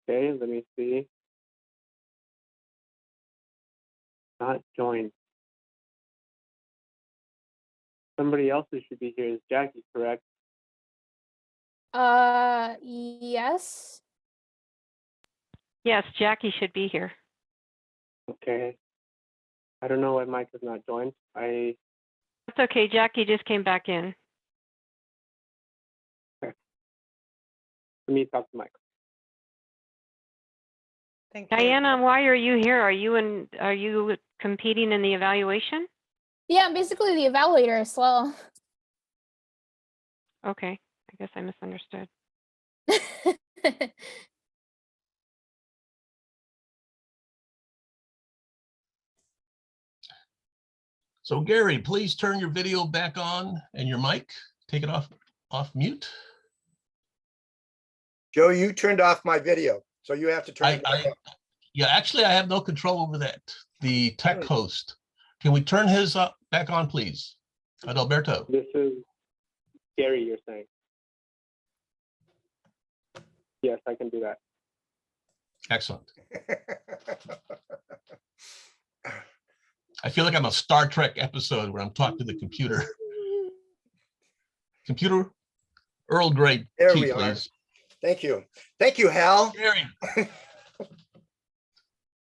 Okay, let me see. Not joined. Somebody else who should be here is Jackie, correct? Yes. Yes, Jackie should be here. Okay. I don't know why Mike has not joined. That's okay. Jackie just came back in. Let me talk to Mike. Thank you. Diana, why are you here? Are you competing in the evaluation? Yeah, I'm basically the evaluator as well. Okay, I guess I misunderstood. So Gary, please turn your video back on and your mic. Take it off mute. Joe, you turned off my video, so you have to turn it back on. Yeah, actually, I have no control over that. The tech host. Can we turn his back on, please? Adalberto. This is Gary, you're saying? Yes, I can do that. Excellent. I feel like I'm a Star Trek episode where I'm talking to the computer. Computer, Earl Grey There tea, we are. please. Thank you. Thank you, Hal. Gary.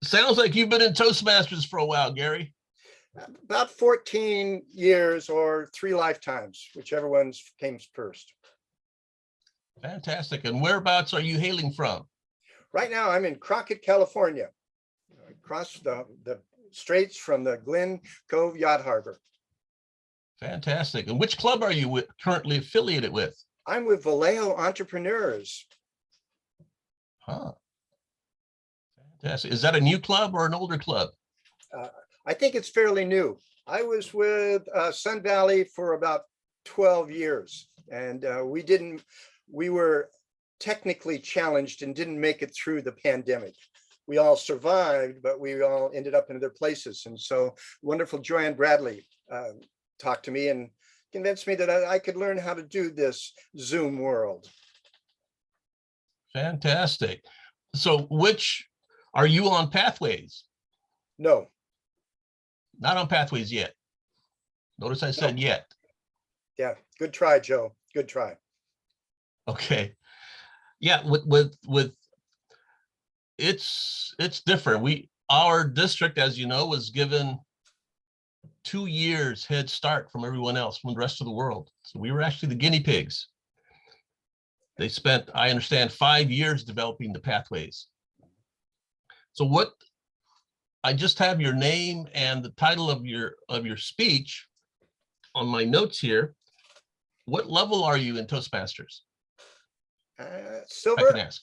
Sounds like you've been in Toastmasters for a while, Gary. About 14 years or 3 lifetimes, whichever ones came first. Fantastic. And whereabouts are you hailing from? Right now, I'm in Crockett, California, across the straits from the Glen Cove Yacht Harbor. Fantastic. And which club are you currently affiliated with? I'm with Vallejo Entrepreneurs. Huh. Fantastic. Is that a new club or an older club? I think it's fairly new. I was with Sun Valley for about 12 years, and we were technically challenged and didn't make it through the pandemic. We all survived, but we all ended up in other places. And so wonderful Joanne Bradley talked to me and convinced me that I could learn how to do this Zoom world. Fantastic. So which are you on Pathways? No. Not on Pathways yet. Notice I said yet. Yeah, good try, Joe. Good try. Okay. Yeah, with it's different. Our district, as you know, was given 2 years head start from everyone else, from the rest of the world. So we were actually the guinea pigs. They spent, I understand, 5 years developing the Pathways. So I just have your name and the title of your speech on my notes here. What level are you in Toastmasters? Silver. I can ask.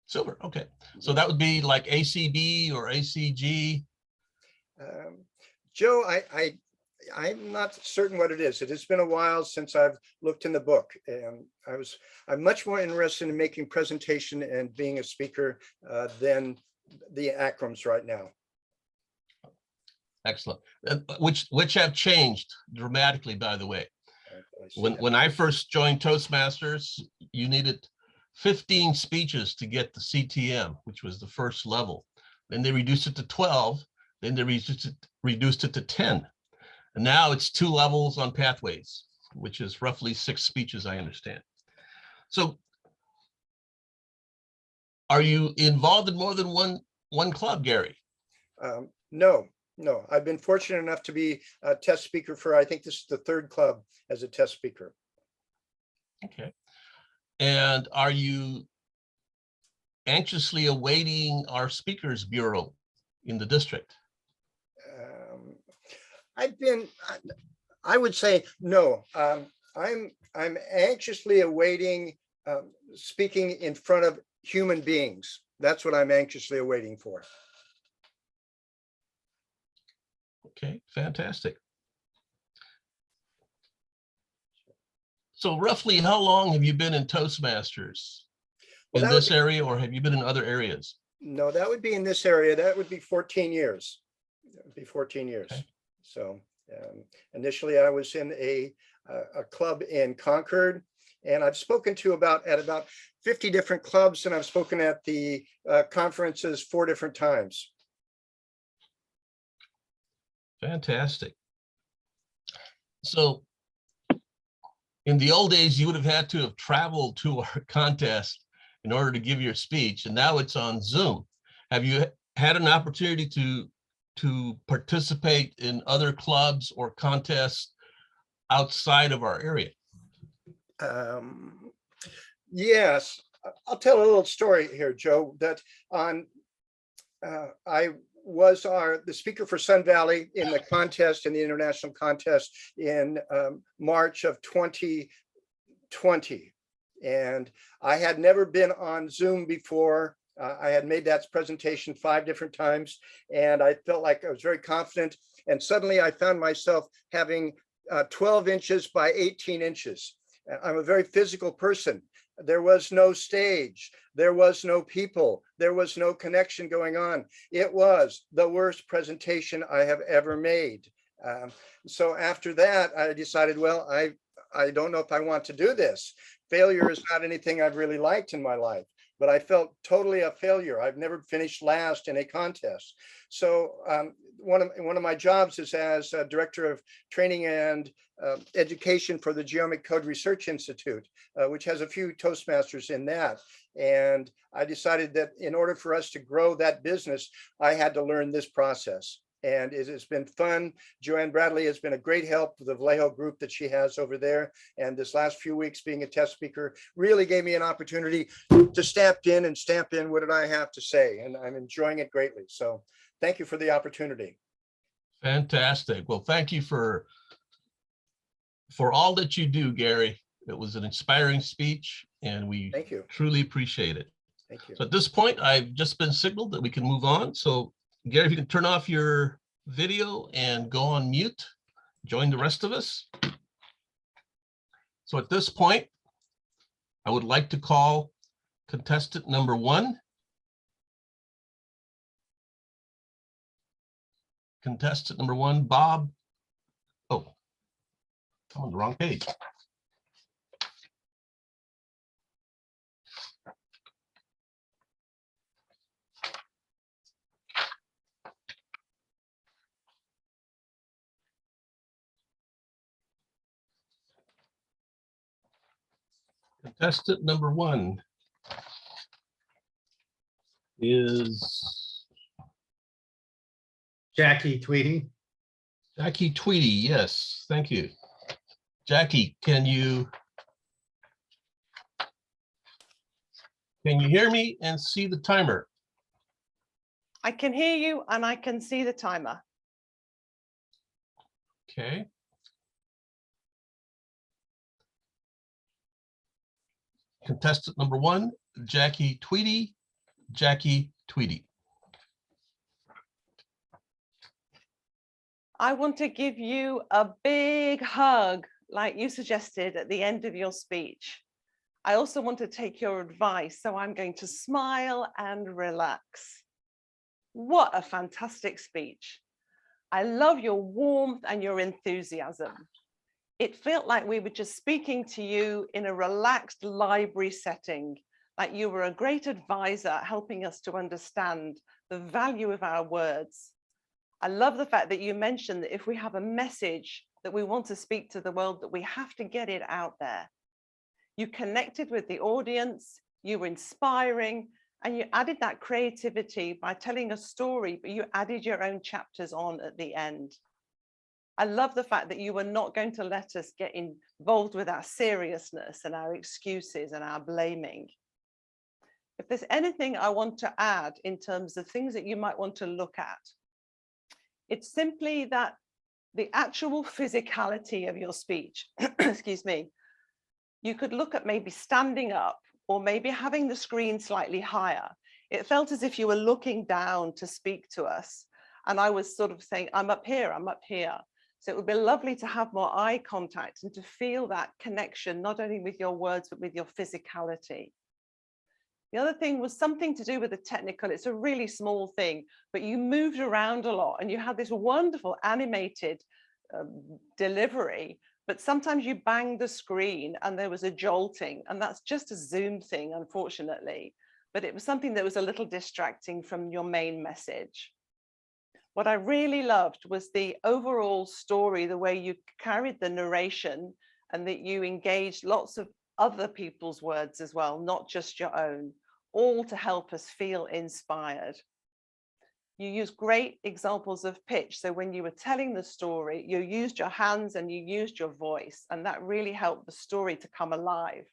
Silver, okay. So that would be like ACB or ACG. Joe, I'm not certain what it is. It has been a while since I've looked in the book, and I'm much more interested in making presentation and being a speaker than the acronyms right now. Excellent. Which have changed dramatically, by the way. When I first joined Toastmasters, you needed 15 speeches to get the CTM, which was the first level. Then they reduced it to 12. Then they reduced it to 10. And now it's 2 levels on Pathways, which is roughly 6 speeches, I understand. So are you involved in more than one club, Gary? No. I've been fortunate enough to be a test speaker for, I think this is the 3rd club as a test speaker. Okay. And are you anxiously awaiting our speakers bureau in the district? I would say no. I'm anxiously awaiting speaking in front of human beings. That's what I'm anxiously awaiting for. Okay, fantastic. So roughly how long have you been in Toastmasters? In this area, or have you been in other areas? No, that would be in this area. That would be 14 years. That would be 14 years. Okay. So initially I was in a club in Concord, And I've spoken to about 50 different clubs, and I've spoken at the conferences 4 different times. Fantastic. So in the old days, you would have had to have traveled to our contest in order to give your speech, and now it's on Zoom. Have you had an opportunity to participate in other clubs or contests outside of our area? Yes, I'll tell a little story here, Joe, that on I was the speaker for Sun Valley in the contest, in the international contest in March of 2020. And I had never been on Zoom before. I had made that presentation 5 different times, and I felt like I was very confident. And suddenly I found myself having 12 inches by 18 inches. I'm a very physical person. There was no stage. There was no people. There was no connection going on. It was the worst presentation I have ever made. So after that, I decided, well, I don't know if I want to do this. Failure is not anything I've really liked in my life, but I felt totally a failure. I've never finished last in a contest. So one of my jobs is as director of training and education for the Geomic Code Research Institute, which has a few Toastmasters in that. And I decided that in order for us to grow that business, I had to learn this process. And it has been fun. Joanne Bradley has been a great help with the Vallejo group that she has over there. And this last few weeks being a test speaker really gave me an opportunity to stamp in what did I have to say. And I'm enjoying it greatly. So thank you for the opportunity. Fantastic. Well, thank you for all that you do, Gary. It was an inspiring speech, and we Thank you. truly appreciate it. Thank you. So at this point, I've just been signaled that we can move on. So Gary, if you can turn off your video and go on mute, join the rest of us. So at this point, I would like to call contestant number 1. Contestant number 1, Bob. Oh, I'm on the wrong page. Contestant number 1 is Jackie Tweedy. Jackie Tweedy. Yes, thank you. Jackie, can you hear me and see the timer? I can hear you and I can see the timer. Okay. Contestant number 1, Jackie Tweedy. Jackie Tweedy. I want to give you a big hug, like you suggested at the end of your speech. I also want to take your advice, so I'm going to smile and relax. What a fantastic speech. I love your warmth and your enthusiasm. It felt like we were just speaking to you in a relaxed library setting, like you were a great advisor helping us to understand the value of our words. I love the fact that you mentioned that if we have a message that we want to speak to the world, that we have to get it out there. You connected with the audience, you were inspiring, and you added that creativity by telling a story, but you added your own chapters on at the end. I love the fact that you were not going to let us get involved with our seriousness and our excuses and our blaming. If there's anything I want to add in terms of things that you might want to look at, it's simply that the actual physicality of your speech, excuse me, you could look at maybe standing up or maybe having the screen slightly higher. It felt as if you were looking down to speak to us. And I was sort of saying, I'm up here, I'm up here. So it would be lovely to have more eye contact and to feel that connection, not only with your words, but with your physicality. The other thing was something to do with the technical. It's a really small thing, but you moved around a lot and you had this wonderful animated delivery but sometimes you bang the screen and there was a jolting, and that's just a Zoom thing, unfortunately. But it was something that was a little distracting from your main message. What I really loved was the overall story, the way you carried the narration and that you engaged lots of other people's words as well, not just your own, all to help us feel inspired. You used great examples of pitch. So when you were telling the story, you used your hands and you used your voice, and that really helped the story to come alive.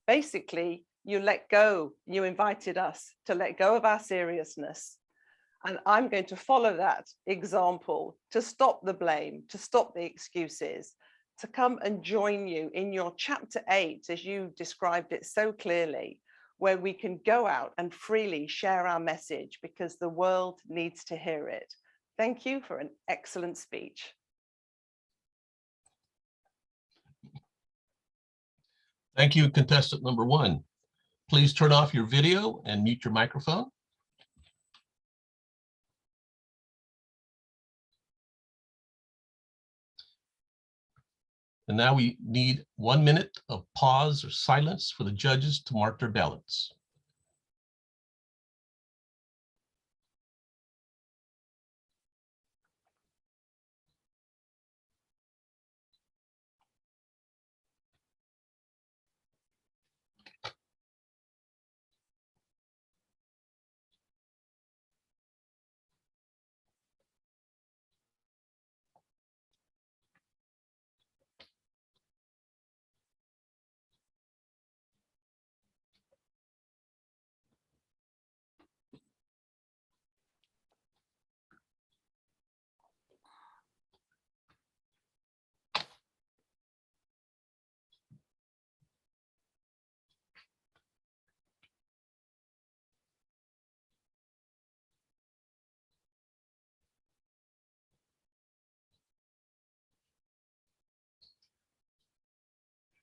Basically, you let go, you invited us to let go of our seriousness. And I'm going to follow that example to stop the blame, to stop the excuses, to come and join you in your chapter 8, as you described it so clearly, where we can go out and freely share our message because the world needs to hear it. Thank you for an excellent speech. Thank you, contestant number 1. Please turn off your video and mute your microphone. And now we need 1 minute of pause or silence for the judges to mark their ballots.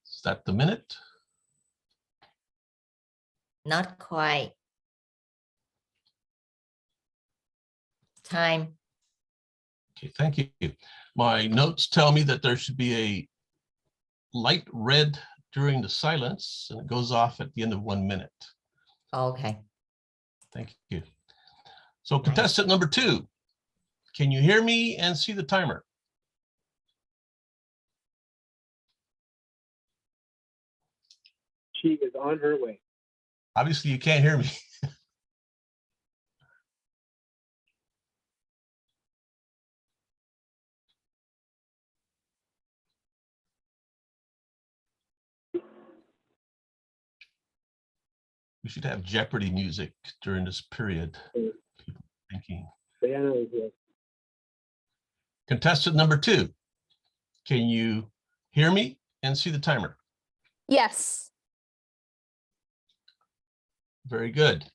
Is that the minute? Not quite. Time. Okay, thank you. My notes tell me that there should be a light red during the silence, and it goes off at the end of 1 minute. Okay. Thank you. So contestant number 2, can you hear me and see the timer? She is on her way. Obviously, you can't hear me. We should have Jeopardy music during this period. People thinking. Diana is here. Contestant number 2, can you hear me and see the timer? Yes. Very good.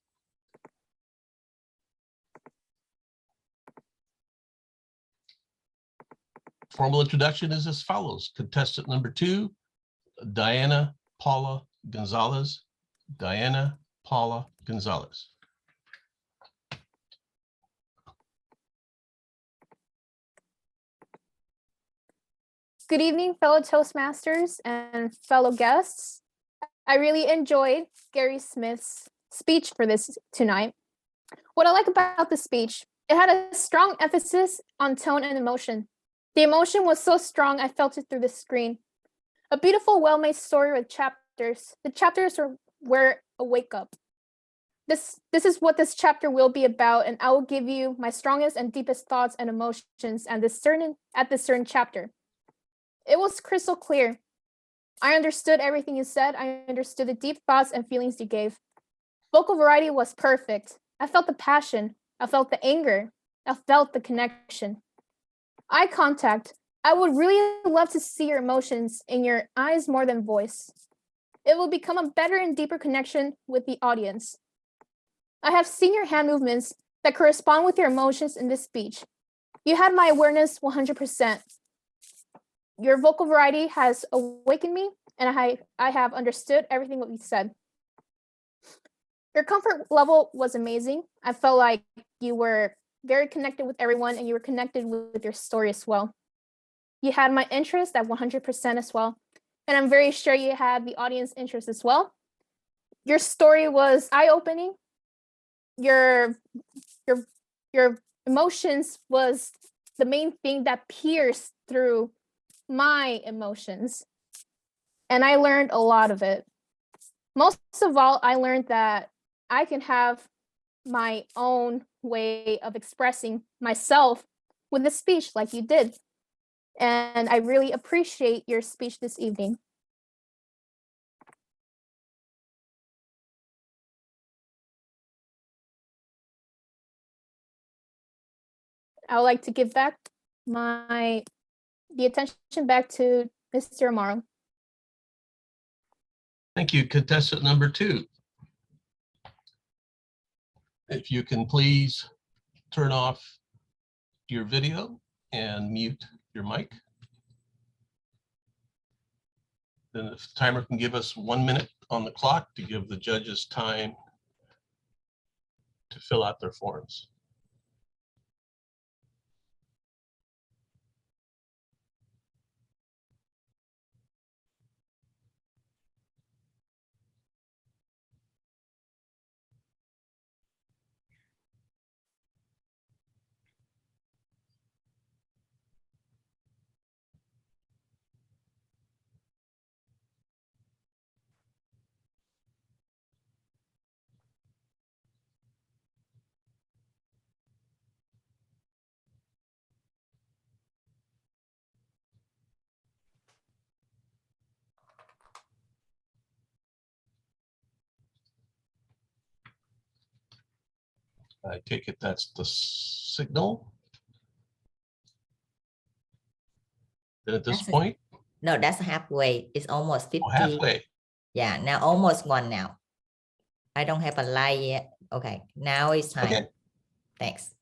Formal introduction is as follows. Contestant number 2, Diana Paula Gonzalez. Diana Paula Gonzalez. Good evening, fellow Toastmasters and fellow guests. I really enjoyed Gary Smith's speech for this tonight. What I like about the speech, it had a strong emphasis on tone and emotion. The emotion was so strong, I felt it through the screen. A beautiful, well-made story with chapters. The chapters were a wake-up. This is what this chapter will be about, and I will give you my strongest and deepest thoughts and emotions at this certain chapter. It was crystal clear. I understood everything you said. I understood the deep thoughts and feelings you gave. Vocal variety was perfect. I felt the passion. I felt the anger. I felt the connection. Eye contact. I would really love to see your emotions in your eyes more than voice. It will become a better and deeper connection with the audience. I have seen your hand movements that correspond with your emotions in this speech. You had my awareness 100%. Your vocal variety has awakened me, and I have understood everything what you said. Your comfort level was amazing. I felt like you were very connected with everyone, and you were connected with your story as well. You had my interest at 100% as well. And I'm very sure you had the audience interest as well. Your story was eye-opening. Your emotions was the main thing that pierced through my emotions. And I learned a lot of it. Most of all, I learned that I can have my own way of expressing myself with a speech like you did. And I really appreciate your speech this evening. I would like to give back the attention back to Mr. Amaro. Thank you, contestant number 2. If you can please turn off your video and mute your mic. Then the timer can give us 1 minute on the clock to give the judges time to fill out their forms. I take it that's the signal. Then at this That's it. point, No, that's halfway. It's almost 50. halfway. Yeah, now almost one now. I don't have a light yet. Okay, now it's time. Okay. Thanks.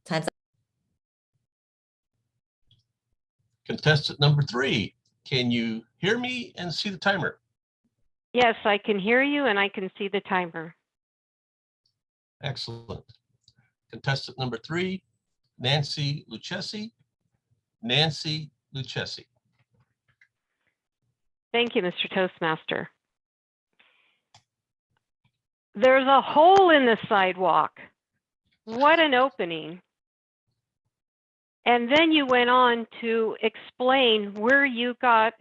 Time's up. Contestant number 3, can you hear me and see the timer? Yes, I can hear you and I can see the timer. Excellent. Contestant number 3, Nancy Lucchesi. Nancy Lucchesi. Thank you, Mr. Toastmaster. There's a hole in the sidewalk. What an opening. And then you went on to explain where you got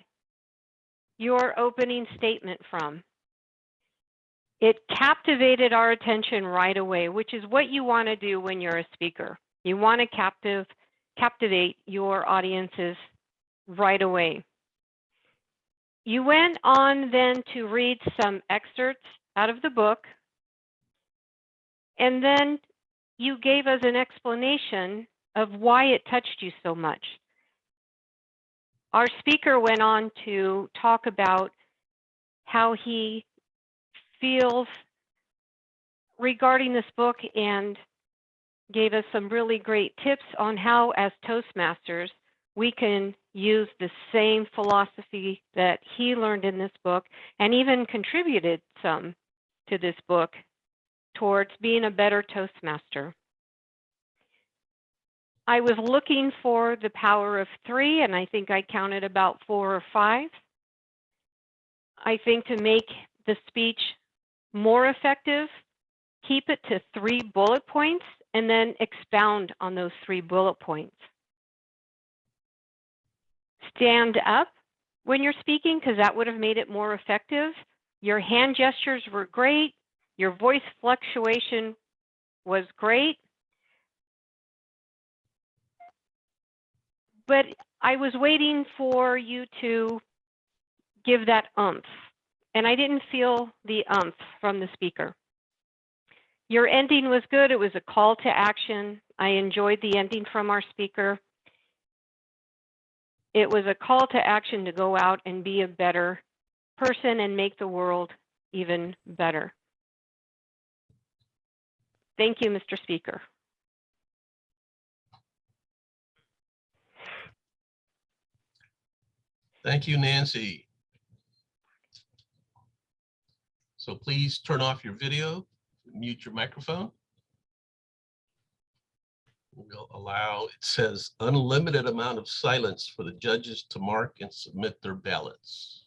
your opening statement from. It captivated our attention right away, which is what you want to do when you're a speaker. You want to captivate your audiences right away. You went on then to read some excerpts out of the book, and then you gave us an explanation of why it touched you so much. Our speaker went on to talk about how he feels regarding this book and gave us some really great tips on how, as Toastmasters, we can use the same philosophy that he learned in this book and even contributed some to this book towards being a better Toastmaster. I was looking for the power of 3, and I think I counted about 4 or 5. I think to make the speech more effective, keep it to 3 bullet points and then expound on those 3 bullet points. Stand up when you're speaking, because that would have made it more effective. Your hand gestures were great. Your voice fluctuation was great. But I was waiting for you to give that oomph, and I didn't feel the oomph from the speaker. Your ending was good. It was a call to action. I enjoyed the ending from our speaker. It was a call to action to go out and be a better person and make the world even better. Thank you, Mr. Speaker. Thank you, Nancy. So please turn off your video, mute your microphone. We'll allow, it says, unlimited amount of silence for the judges to mark and submit their ballots.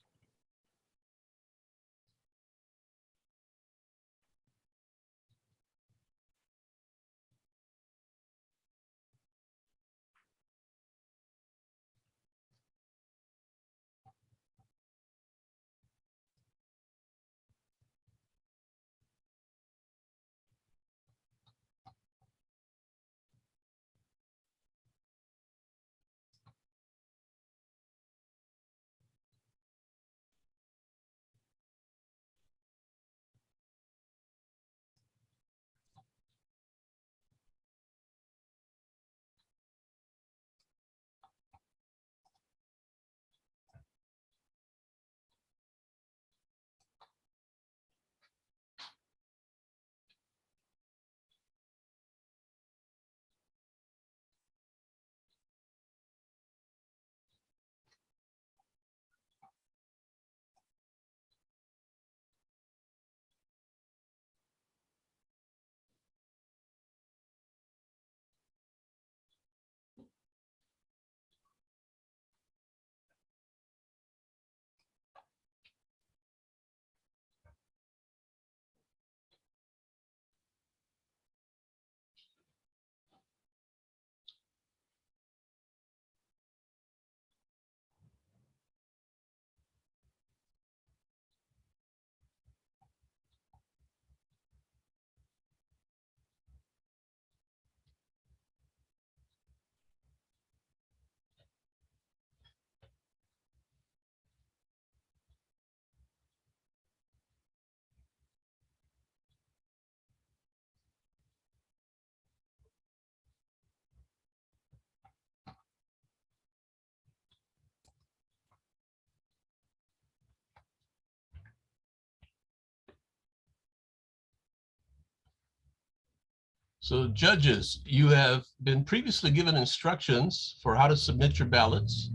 So judges, you have been previously given instructions for how to submit your ballots.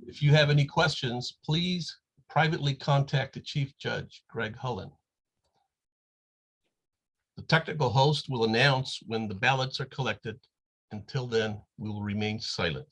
If you have any questions, please privately contact the Chief Judge, Greg Hullen. The technical host will announce when the ballots are collected. Until then, we will remain silent.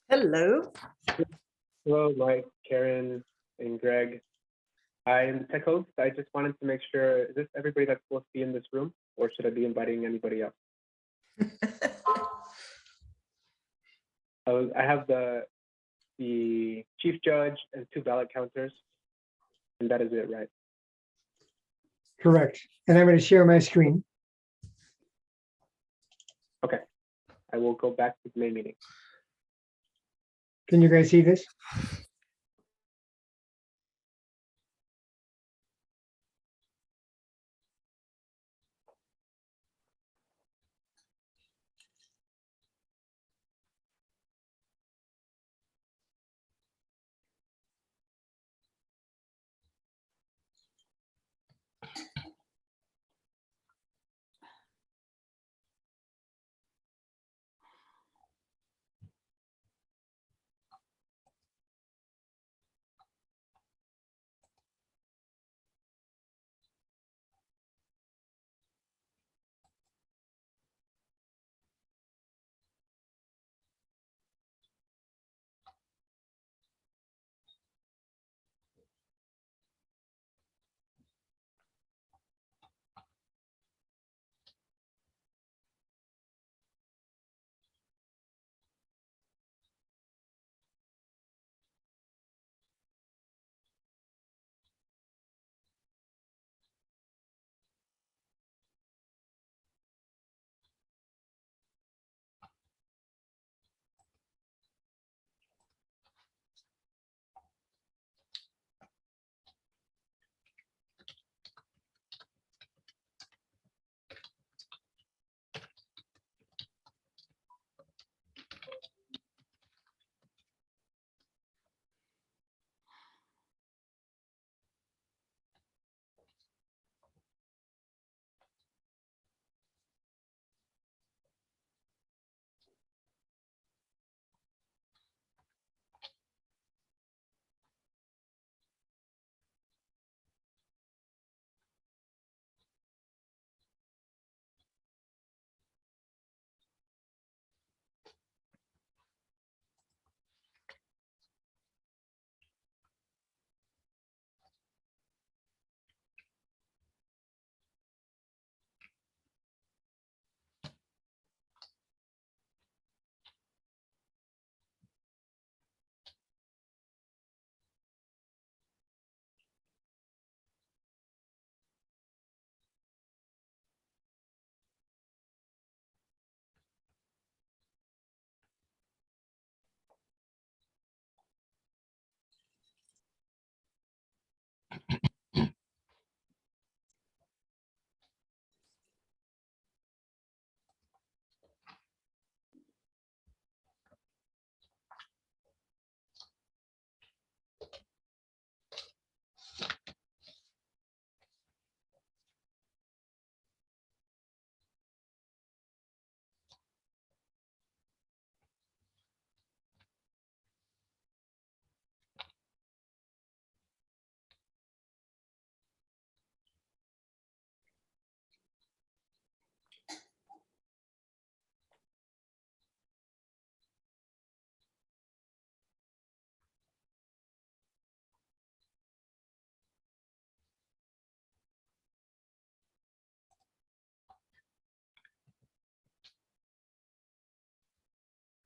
Hello. Hello, Mike, Karen, and Greg. I'm the tech host. I just wanted to make sure, is this everybody that's supposed to be in this room, or should I be inviting anybody else? I have the chief judge and 2 ballot counters, and that is it, right? Correct. And I'm going to share my screen. Okay. I will go back to the main meeting. Can you guys see this?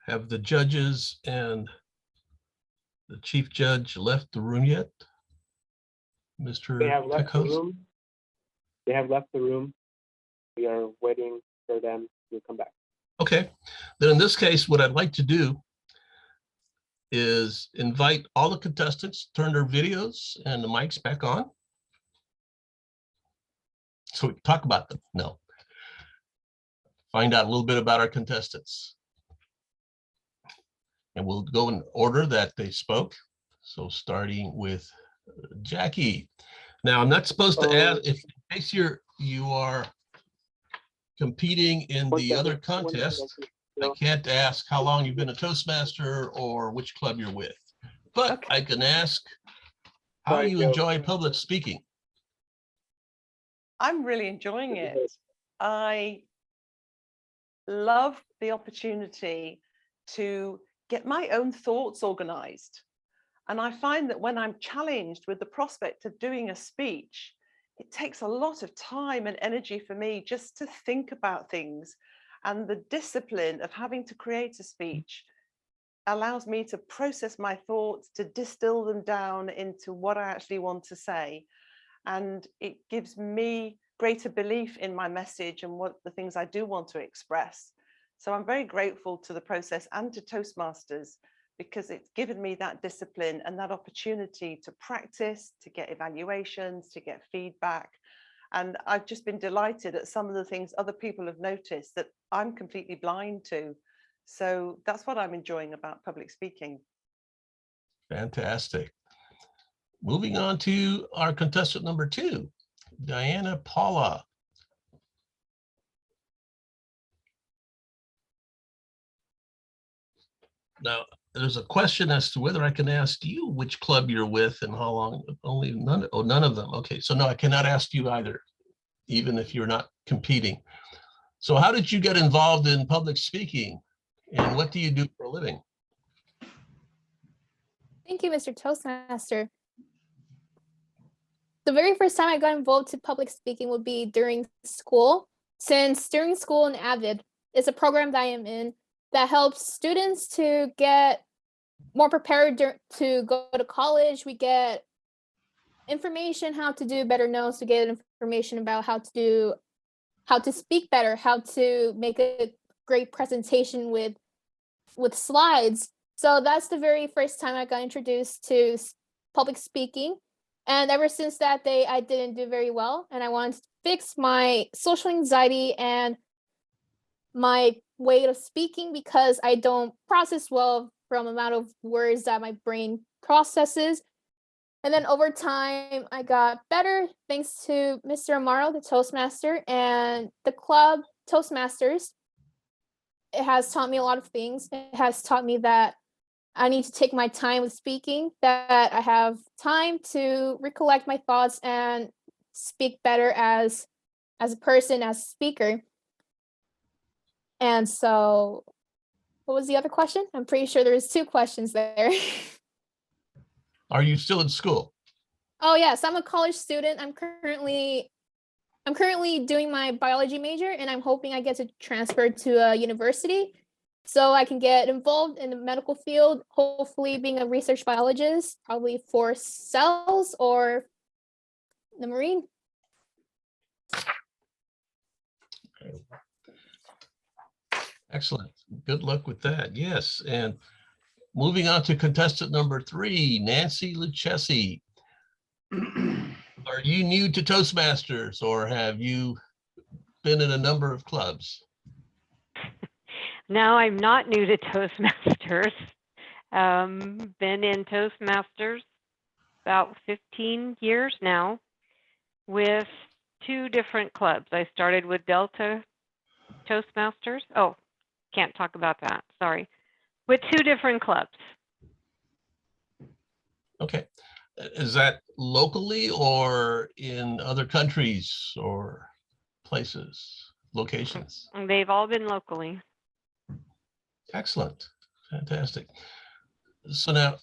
Have the judges and the chief judge left the room yet? Mr. They have Tech left the Host? room. They have left the room. We are waiting for them to come back. Okay, then in this case, what I'd like to do is invite all the contestants, turn their videos and the mics back on. So we can talk about them. No. Find out a little bit about our contestants. And we'll go in order that they spoke. So starting with Jackie. Now I'm not supposed to ask, if in case you are competing in the other contest, I can't ask how long you've been a Toastmaster or which club you're with, but Okay. I can ask how Sorry, you Joe. enjoy public speaking. I'm really enjoying it. I love the opportunity to get my own thoughts organized. And I find that when I'm challenged with the prospect of doing a speech, it takes a lot of time and energy for me just to think about things. And the discipline of having to create a speech allows me to process my thoughts, to distill them down into what I actually want to say. And it gives me greater belief in my message and what the things I do want to express. So I'm very grateful to the process and to Toastmasters, because it's given me that discipline and that opportunity to practice, to get evaluations, to get feedback. And I've just been delighted at some of the things other people have noticed that I'm completely blind to. So that's what I'm enjoying about public speaking. Fantastic. Moving on to our contestant number 2, Diana Paula. Now, there's a question as to whether I can ask you which club you're with and how long. Only none. Oh, none of them. Okay, so no, I cannot ask you either, even if you're not competing. So how did you get involved in public speaking and what do you do for a living? Thank you, Mr. Toastmaster. The very first time I got involved to public speaking would be during school, since during school in AVID is a program that I am in that helps students to get more prepared to go to college. We get information how to do better notes, to get information about how to speak better, how to make a great presentation with slides. So that's the very first time I got introduced to public speaking. And ever since that day, I didn't do very well. And I wanted to fix my social anxiety and my way of speaking, because I don't process well from the amount of words that my brain processes. And then over time, I got better thanks to Mr. Amaro, the Toastmaster, and the club Toastmasters. It has taught me a lot of things. It has taught me that I need to take my time with speaking, that I have time to recollect my thoughts and speak better as a person, as a speaker. And so, what was the other question? I'm pretty sure there's 2 questions there. Are you still in school? Oh yes, I'm a college student. I'm currently doing my biology major, and I'm hoping I get to transfer to a university so I can get involved in the medical field, hopefully being a research biologist, probably for cells or the marine. Excellent. Good luck with that. Yes. And moving on to contestant number 3, Nancy Lucchesi. Are you new to Toastmasters or have you been in a number of clubs? No, I'm not new to Toastmasters. Been in Toastmasters about 15 years now with 2 different clubs. I started with Delta Toastmasters. Oh, can't talk about that. Sorry. With 2 different clubs. Okay. Is that locally or in other countries or places, locations? They've all been locally. Excellent. Fantastic. So now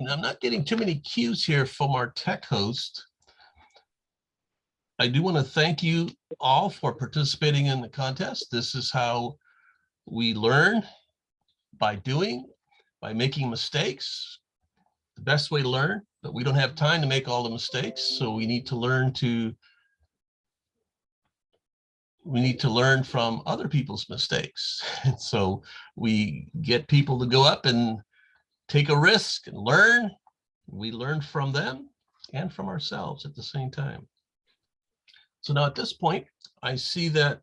I'm not getting too many cues here from our tech host. I do want to thank you all for participating in the contest. This is how we learn by doing, by making mistakes. The best way to learn, but we don't have time to make all the mistakes. So we need to learn from other people's mistakes. And so we get people to go up and take a risk and learn. We learn from them and from ourselves at the same time. So now at this point, I see that,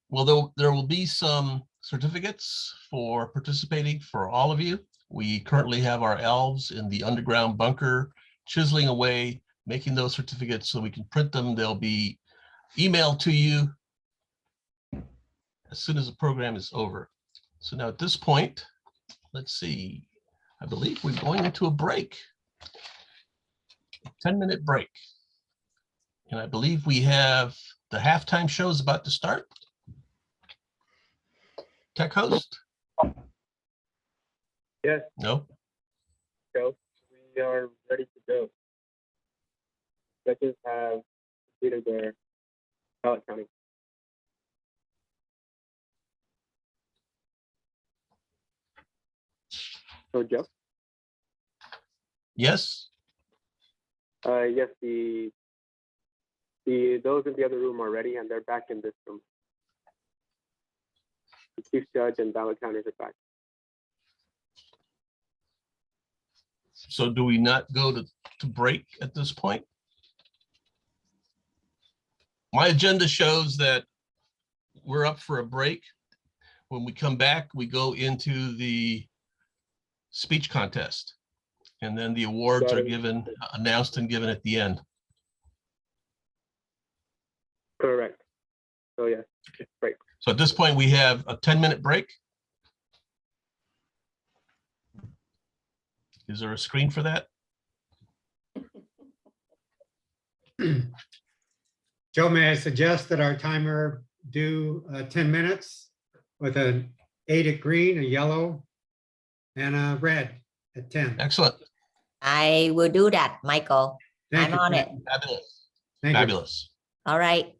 well, there will be some certificates for participating for all of you. We currently have our elves in the underground bunker chiseling away, making those certificates so we can print them. They'll be emailed to you as soon as the program is over. So now at this point, let's see, I believe we're going into a break, a 10-minute break. And I believe we have the halftime show is about to start. Tech host? Yes, No? go. We are ready to go. Judges have completed their ballot counting. So Joe? Yes? Yes, those in the other room are ready and they're back in this room. The chief judge and ballot counters are back. So do we not go to break at this point? My agenda shows that we're up for a break. When we come back, we go into the speech contest. And then the awards are given, announced and given at the end. Correct. So yes, right. So at this point, we have a 10-minute break. Is there a screen for that? Joe, may I suggest that our timer do 10 minutes with an 8 at green, a yellow, and a red at 10. Excellent. I will do that, Michael. Thank I'm you, on Fran. it. Fabulous. Thank you. Fabulous. All right.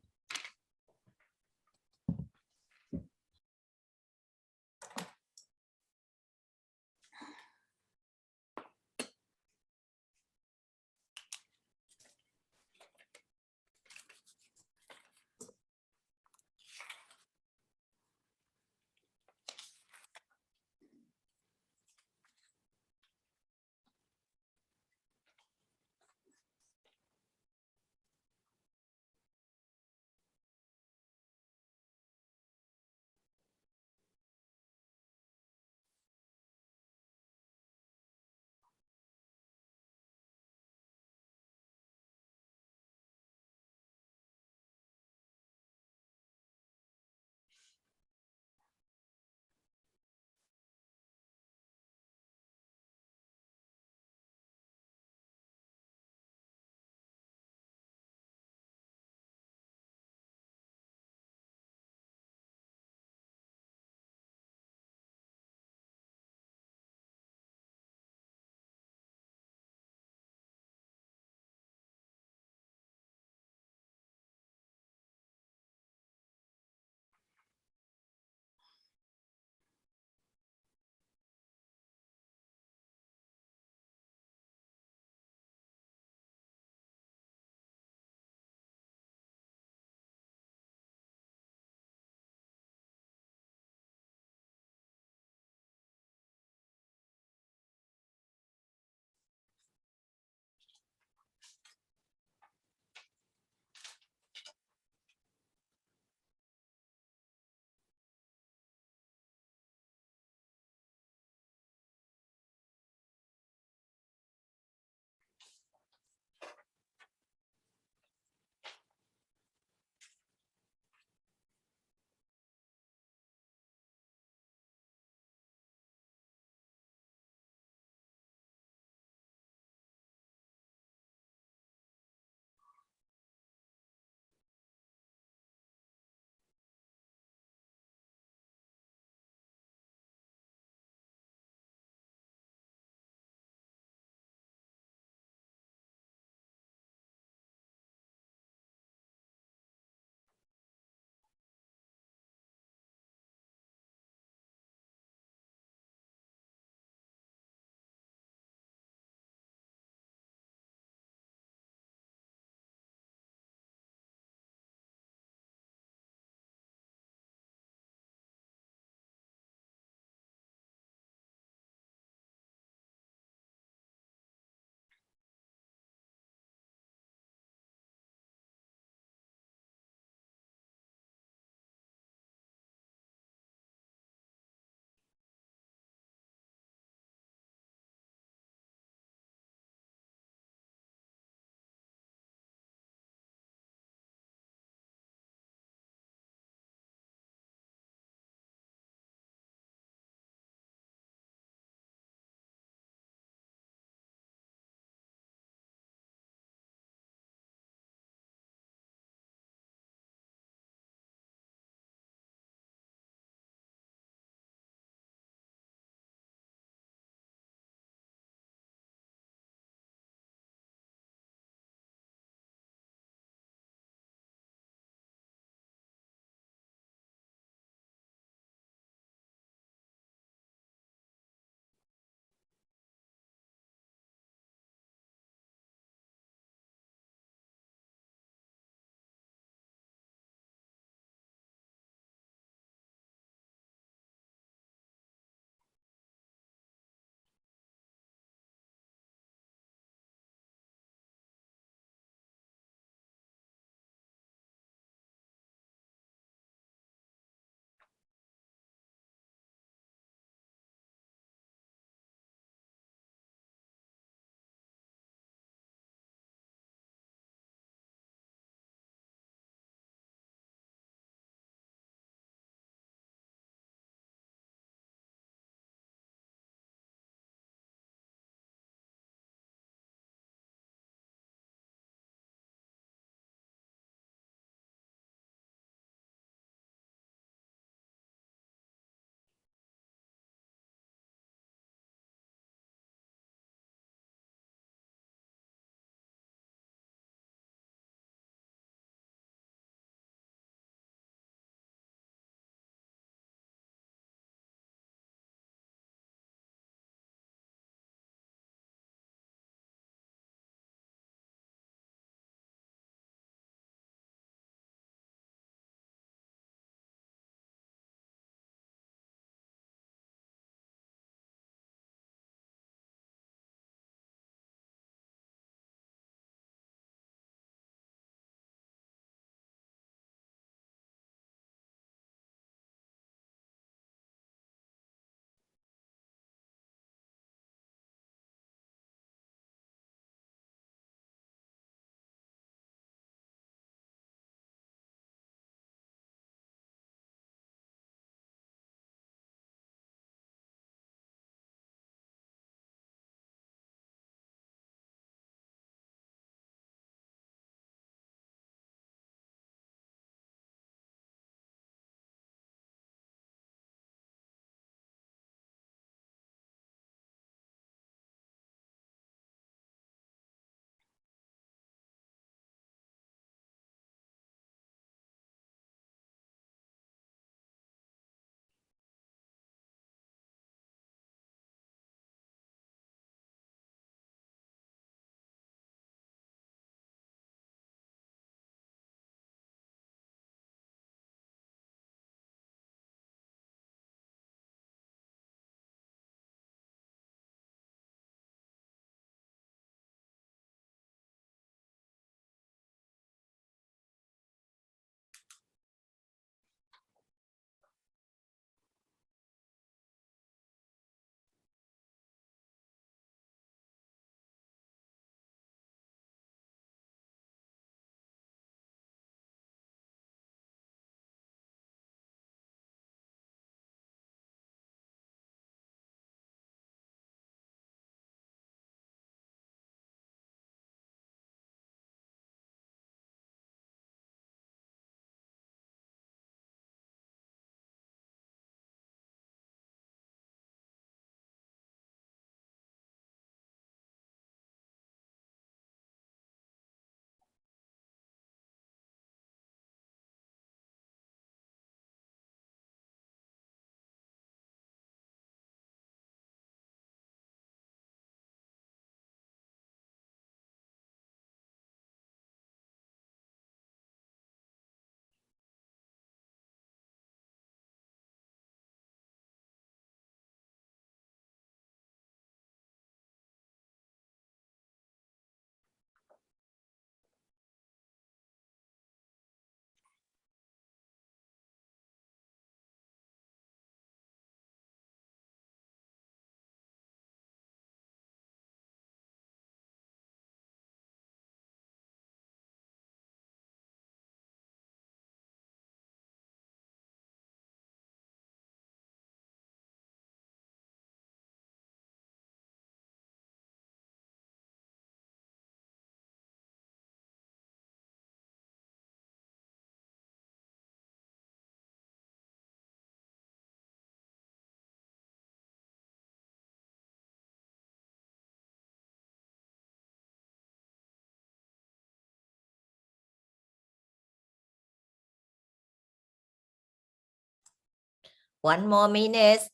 One more minute.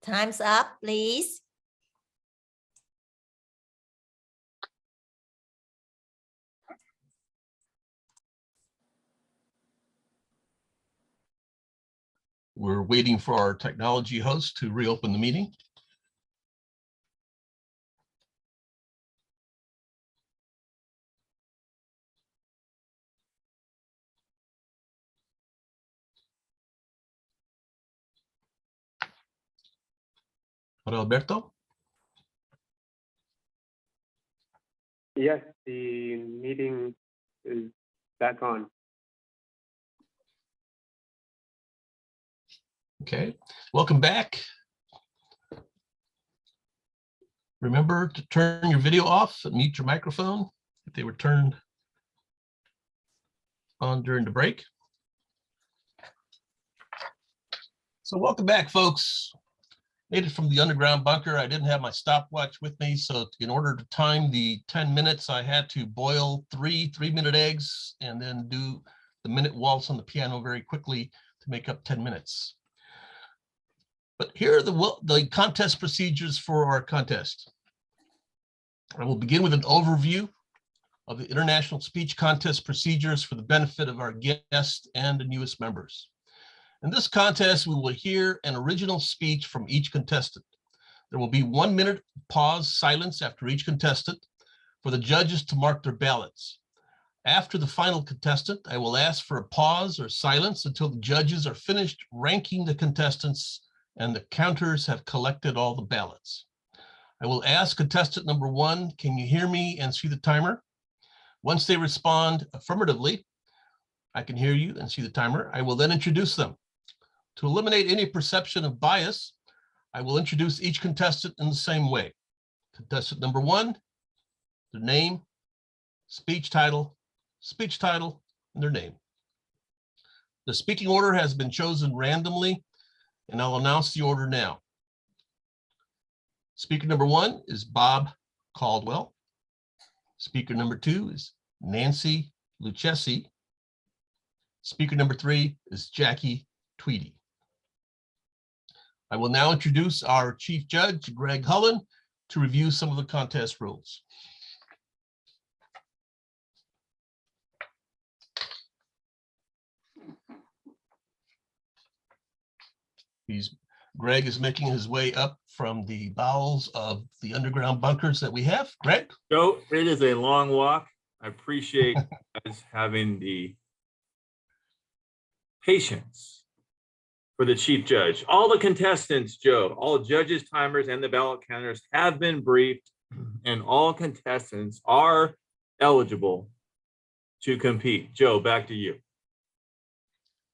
Time's up, please. We're waiting for our technology host to reopen the meeting. Alberto? Yes, the meeting is back on. Okay, welcome back. Remember to turn your video off and mute your microphone if they were turned on during the break. So welcome back, folks. Made it from the underground bunker. I didn't have my stopwatch with me, so in order to time the 10 minutes, I had to boil three-minute eggs and then do the minute waltz on the piano very quickly to make up 10 minutes. But here are the contest procedures for our contest. I will begin with an overview of the International Speech Contest procedures for the benefit of our guests and the newest members. In this contest, we will hear an original speech from each contestant. There will be 1 minute pause, silence after each contestant for the judges to mark their ballots. After the final contestant, I will ask for a pause or silence until the judges are finished ranking the contestants and the counters have collected all the ballots. I will ask contestant number 1, can you hear me and see the timer? Once they respond affirmatively, I can hear you and see the timer. I will then introduce them. To eliminate any perception of bias, I will introduce each contestant in the same way. Contestant number 1, their name, speech title, and their name. The speaking order has been chosen randomly, and I'll announce the order now. Speaker number 1 is Bob Caldwell. Speaker number 2 is Nancy Lucchesi. Speaker number 3 is Jackie Tweedy. I will now introduce our Chief Judge, Greg Hullen, to review some of the contest rules. Greg is making his way up from the bowels of the underground bunkers that we have. Greg? Joe, it is a long walk. I appreciate us having the patience for the chief judge. All the contestants, Joe, all judges, timers, and the ballot counters have been briefed, and all contestants are eligible to compete. Joe, back to you.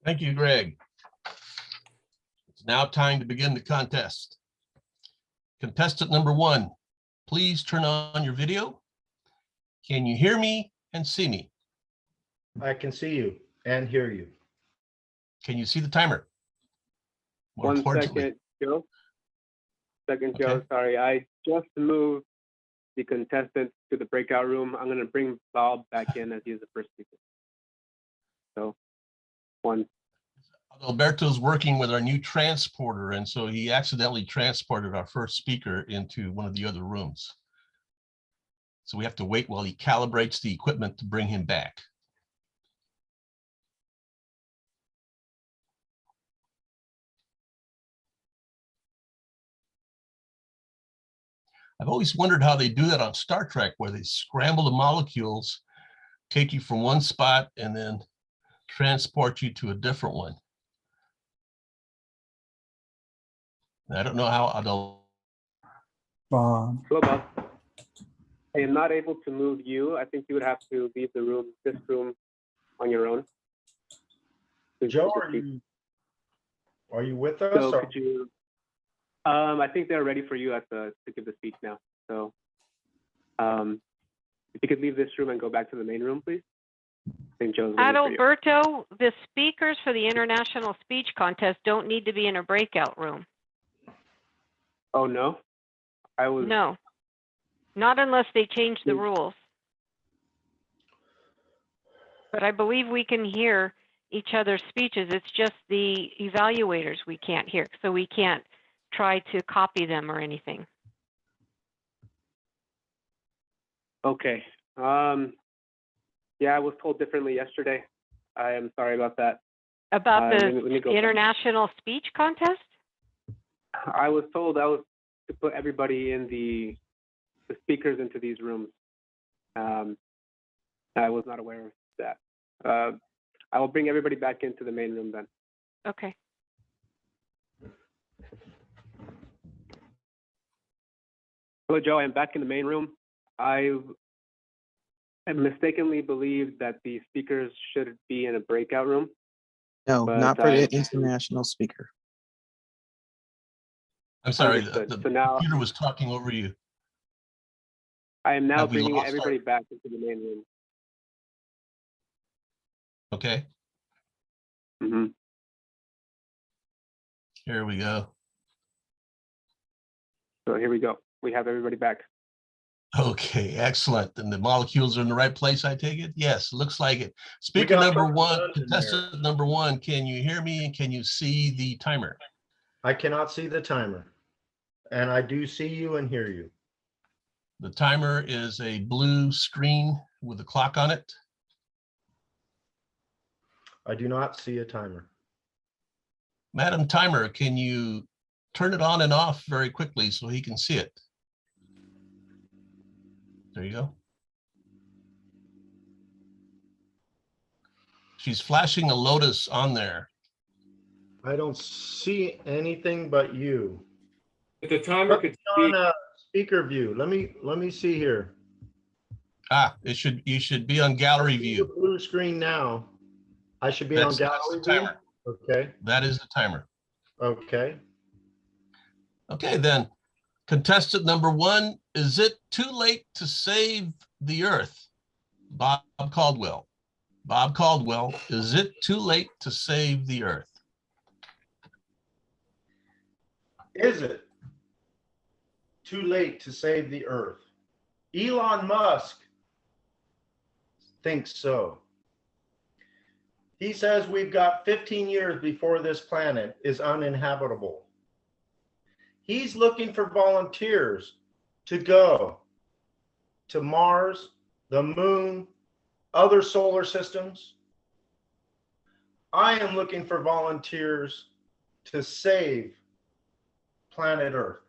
Thank you, Greg. It's now time to begin the contest. Contestant number 1, please turn on your video. Can you hear me and see me? I can see you and hear you. Can you see the timer? More 1 importantly. second, Joe. Second, Joe, Okay. sorry. I just moved the contestants to the breakout room. I'm going to bring Bob back in as he is the first speaker. So, 1. Alberto's working with our new transporter, and so he accidentally transported our first speaker into one of the other rooms. So we have to wait while he calibrates the equipment to bring him back. I've always wondered how they do that on Star Trek, where they scramble the molecules, take you from one spot, and then transport you to a different one. I don't know how I'll. Hello, Bob. I am not able to move you. I think you would have to leave the room, this room, on your own. Joe, are you with us? So or- could you? I think they're ready for you to give the speech now. So, if you could leave this room and go back to the main room, please. I think Joe's waiting for you. Adalberto, the speakers for the International Speech Contest don't need to be in a breakout room. Oh no, I was. No, not unless they change the rules. But I believe we can hear each other's speeches. It's just the evaluators we can't hear, so we can't try to copy them or anything. Okay. Yeah, I was told differently yesterday. I am sorry about that. About the let me go back. International Speech Contest? I was told I was to put everybody in the speakers into these rooms. I was not aware of that. I will bring everybody back into the main room then. Okay. Hello, Joe. I'm back in the main room. I mistakenly believed that the speakers should be in a breakout room. No, But not for the international speaker. I'm sorry, Understood. the So now computer was talking over you. I am now Have we bringing lost everybody back into the main room. Okay, Mm-hmm. here we go. So here we go. We have everybody back. Okay, excellent. And the molecules are in the right place, I take it? Yes, looks like it. Speaker got number purple one, buttons in there. contestant number one, can you hear me and can you see the timer? I cannot see the timer. And I do see you and hear you. The timer is a blue screen with a clock on it. I do not see a timer. Madam Timer, can you turn it on and off very quickly so he can see it? There you go. She's flashing a lotus on there. I don't see anything but you. If the timer could On speak, speaker view. Let me see here. Ah, you should be on gallery view. Blue screen now. I should be on That's gallery the view. timer. Okay. That is the timer. Okay. Okay, then. Contestant number one, is it too late to save the earth? Bob Caldwell. Bob Caldwell, is it too late to save the earth? Is it too late to save the earth? Elon Musk thinks so. He says we've got 15 years before this planet is uninhabitable. He's looking for volunteers to go to Mars, the moon, other solar systems. I am looking for volunteers to save planet Earth.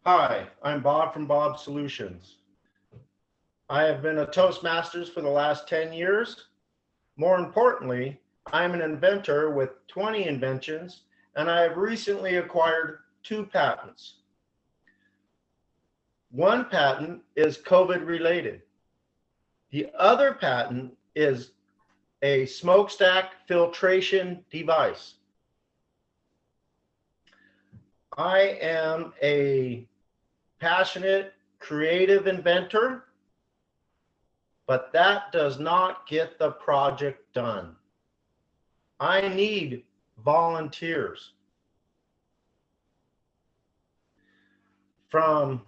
Hi, I'm Bob from Bob Solutions. I have been a Toastmasters for the last 10 years. More importantly, I'm an inventor with 20 inventions, and I have recently acquired 2 patents. One patent is COVID related. The other patent is a smokestack filtration device. I am a passionate, creative inventor, but that does not get the project done. I need volunteers. From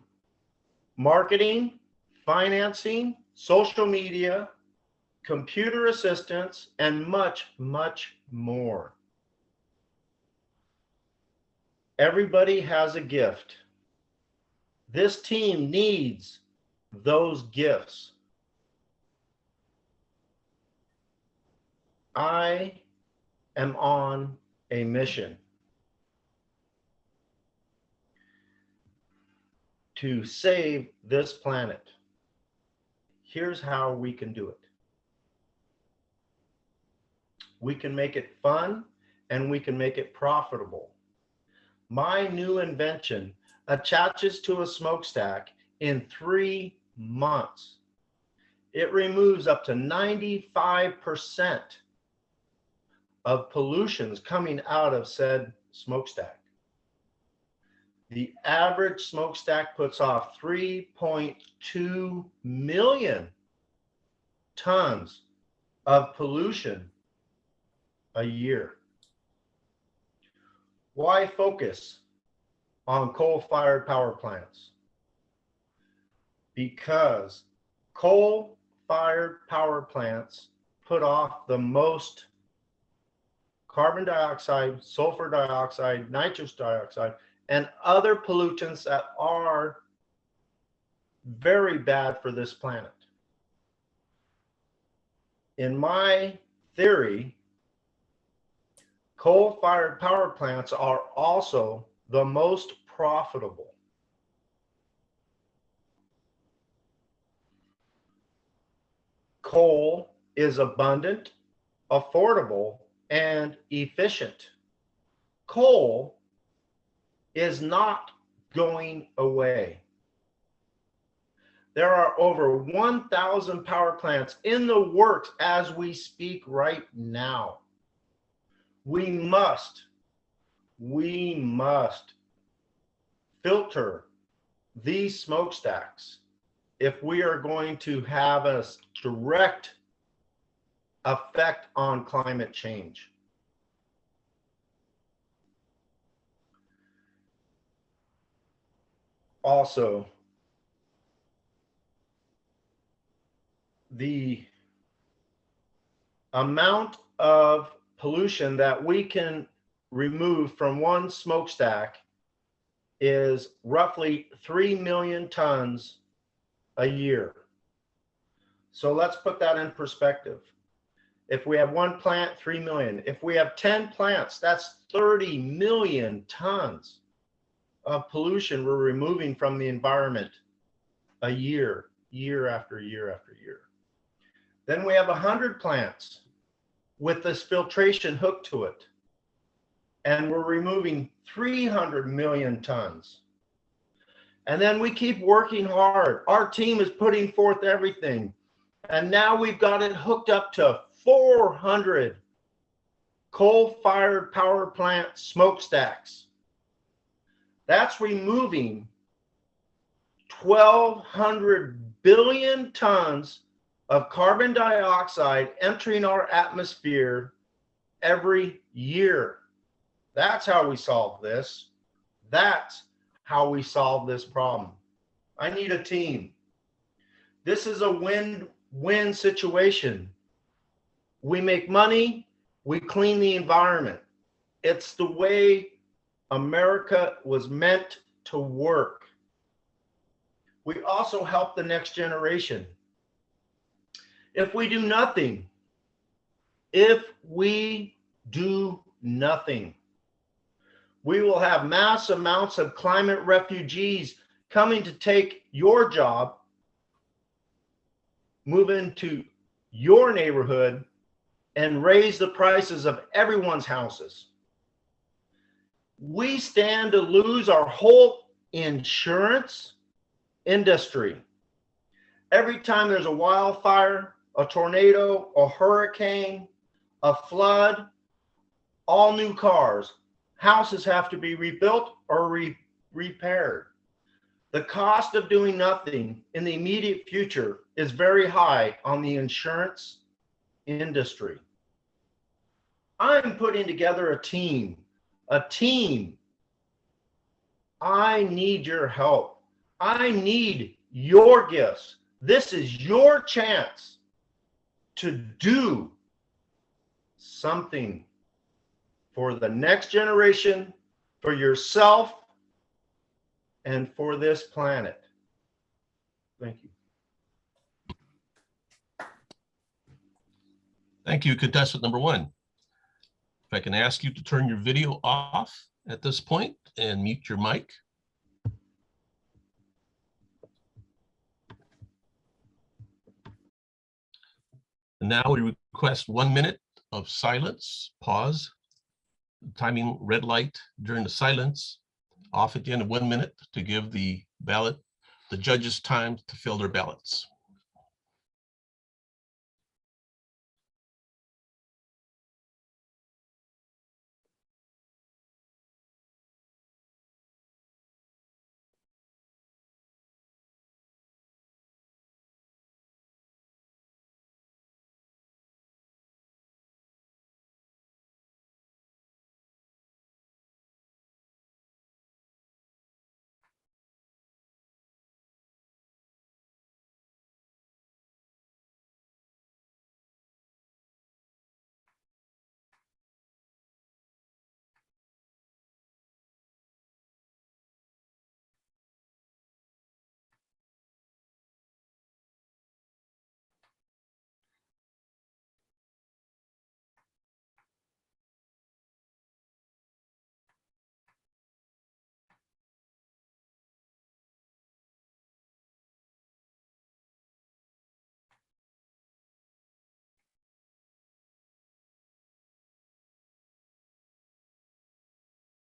marketing, financing, social media, computer assistance, and much, much more. Everybody has a gift. This team needs those gifts. I am on a mission. to save this planet. Here's how we can do it. We can make it fun and we can make it profitable. My new invention attaches to a smokestack in 3 months. It removes up to 95% of pollutions coming out of said smokestack. The average smokestack puts off 3.2 million tons of pollution a year. Why focus on coal-fired power plants? Because coal-fired power plants put off the most carbon dioxide, sulfur dioxide, nitrous dioxide, and other pollutants that are very bad for this planet. In my theory, coal-fired power plants are also the most profitable. Coal is abundant, affordable, and efficient. Coal is not going away. There are over 1,000 power plants in the works as we speak right now. We must filter these smokestacks if we are going to have a direct effect on climate change. Also, the amount of pollution that we can remove from one smokestack is roughly 3 million tons a year. So let's put that in perspective. If we have one plant, 3 million. If we have 10 plants, that's 30 million tons of pollution we're removing from the environment a year, year after year after year. Then we have 100 plants with this filtration hooked to it, and we're removing 300 million tons. And then we keep working hard. Our team is putting forth everything. And now we've got it hooked up to 400 coal-fired power plant smokestacks. That's removing 1,200 billion tons of carbon dioxide entering our atmosphere every year. That's how we solve this. That's how we solve this problem. I need a team. This is a win-win situation. We make money, we clean the environment. It's the way America was meant to work. We also help the next generation. If we do nothing, we will have mass amounts of climate refugees coming to take your job, move into your neighborhood, and raise the prices of everyone's houses. We stand to lose our whole insurance industry. Every time there's a wildfire, a tornado, a hurricane, a flood, all new cars, houses have to be rebuilt or repaired. The cost of doing nothing in the immediate future is very high on the insurance industry. I'm putting together a team. I need your help. I need your gifts. This is your chance to do something for the next generation, for yourself, and for this planet. Thank you. Thank you, contestant number one. If I can ask you to turn your video off at this point and mute your mic. And now we request 1 minute of silence, pause, timing red light during the silence, off at the end of 1 minute to give the judges time to fill their ballots.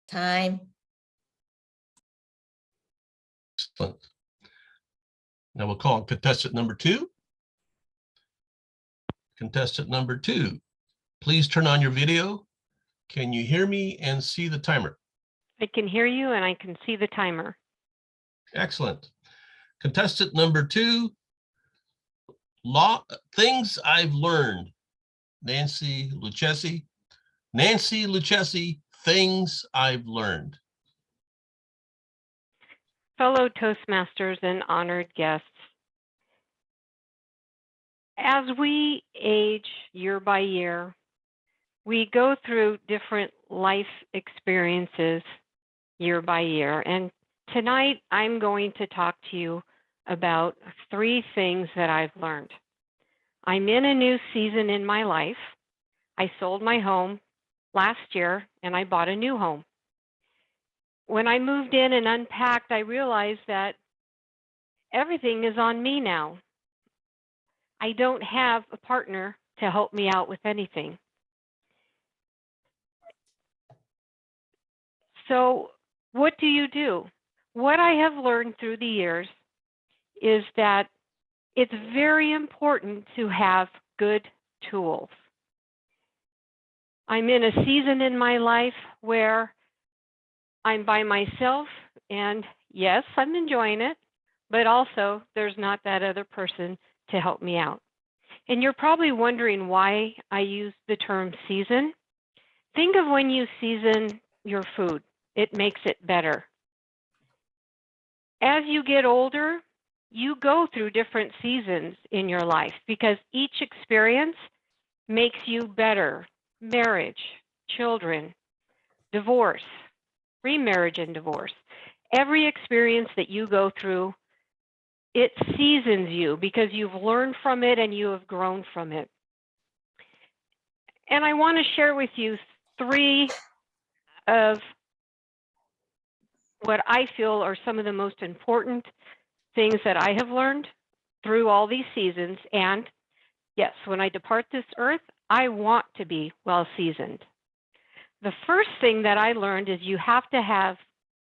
Time. Excellent. Now we'll call on contestant number 2. Contestant number 2, please turn on your video. Can you hear me and see the timer? I can hear you and I can see the timer. Excellent. Contestant number 2, things I've learned. Nancy Lucchesi. Nancy Lucchesi, things I've learned. Fellow Toastmasters and honored guests, as we age year by year, we go through different life experiences year by year. And tonight I'm going to talk to you about 3 things that I've learned. I'm in a new season in my life. I sold my home last year and I bought a new home. When I moved in and unpacked, I realized that everything is on me now. I don't have a partner to help me out with anything. So what do? What I have learned through the years is that it's very important to have good tools. I'm in a season in my life where I'm by myself, and yes, I'm enjoying it, but also there's not that other person to help me out. And you're probably wondering why I use the term season. Think of when you season your food. It makes it better. As you get older, you go through different seasons in your life because each experience makes you better. Marriage, children, divorce, remarriage and divorce. Every experience that you go through, it seasons you because you've learned from it and you have grown from it. And I want to share with you 3 of what I feel are some of the most important things that I have learned through all these seasons. And yes, when I depart this earth, I want to be well seasoned. The first thing that I learned is you have to have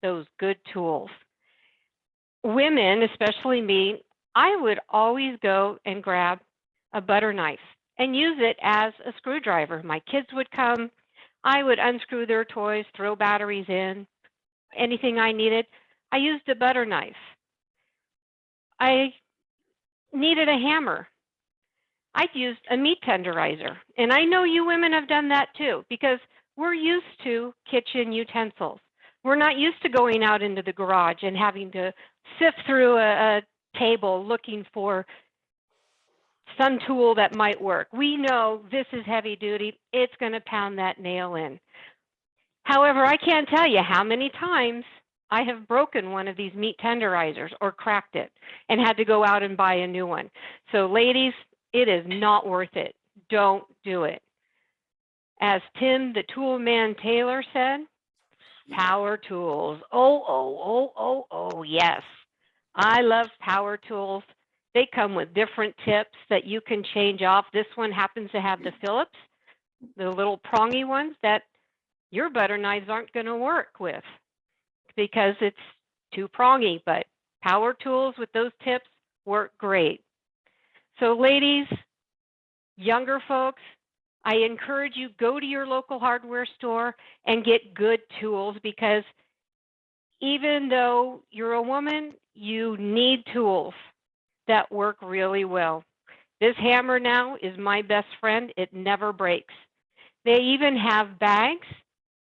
those good tools. Women, especially me, I would always go and grab a butter knife and use it as a screwdriver. My kids would come, I would unscrew their toys, throw batteries in, anything I needed. I used a butter knife. I needed a hammer. I'd used a meat tenderizer. And I know you women have done that too, because we're used to kitchen utensils. We're not used to going out into the garage and having to sift through a table looking for some tool that might work. We know this is heavy duty. It's going to pound that nail in. However, I can't tell you how many times I have broken one of these meat tenderizers or cracked it and had to go out and buy a new one. So ladies, it is not worth it. Don't do it. As Tim, the tool man Taylor said, power tools. Oh, yes. I love power tools. They come with different tips that you can change off. This one happens to have the Phillips, the little prongy ones that your butter knives aren't going to work with because it's too prongy, but power tools with those tips work great. So ladies, younger folks, I encourage you, go to your local hardware store and get good tools, because even though you're a woman, you need tools that work really well. This hammer now is my best friend. It never breaks. They even have bags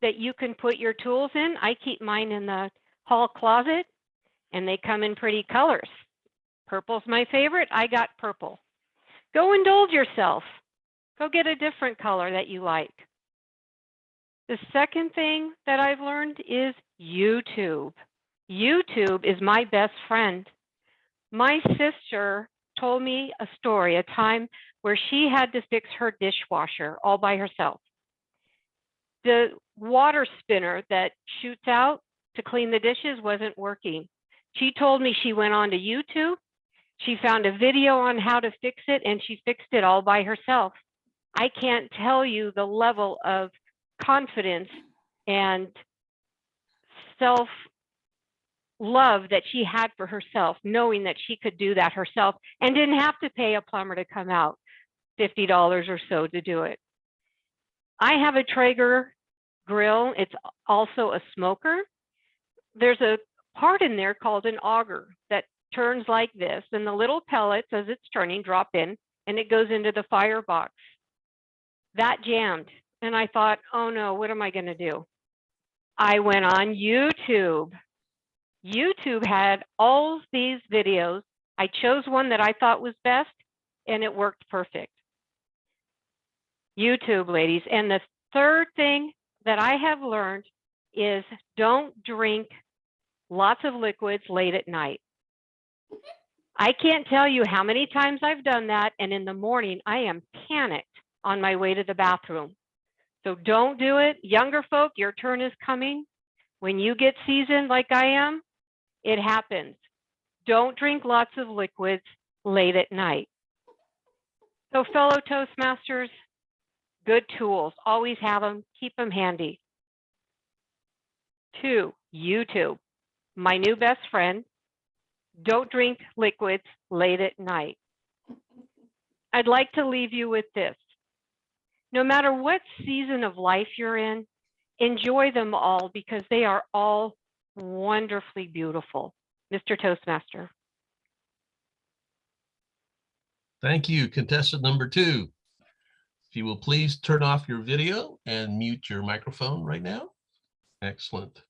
that you can put your tools in. I keep mine in the hall closet, and they come in pretty colors. Purple's my favorite. I got purple. Go indulge yourself. Go get a different color that you like. The second thing that I've learned is YouTube. YouTube is my best friend. My sister told me a story, a time where she had to fix her dishwasher all by herself. The water spinner that shoots out to clean the dishes wasn't working. She told me she went on to YouTube. She found a video on how to fix it, and she fixed it all by herself. I can't tell you the level of confidence and self-love that she had for herself, knowing that she could do that herself and didn't have to pay a plumber to come out $50 or so to do it. I have a Traeger grill. It's also a smoker. There's a part in there called an auger that turns like this, and the little pellets, as it's turning, drop in, and it goes into the firebox. That jammed, and I thought, oh no, what am I going to do? I went on YouTube. YouTube had all these videos. I chose one that I thought was best, and it worked perfect. YouTube, ladies. And the third thing that I have learned is don't drink lots of liquids late at night. I can't tell you how many times I've done that, and in the morning I am panicked on my way to the bathroom. So don't do it. Younger folk, your turn is coming. When you get seasoned like I am, it happens. Don't drink lots of liquids late at night. So fellow Toastmasters, good tools. Always have them. Keep them handy. 2, YouTube. My new best friend. Don't drink liquids late at night. I'd like to leave you with this. No matter what season of life you're in, enjoy them all, because they are all wonderfully beautiful. Mr. Toastmaster. Thank you, contestant number 2. If you will please turn off your video and mute your microphone right now. Excellent.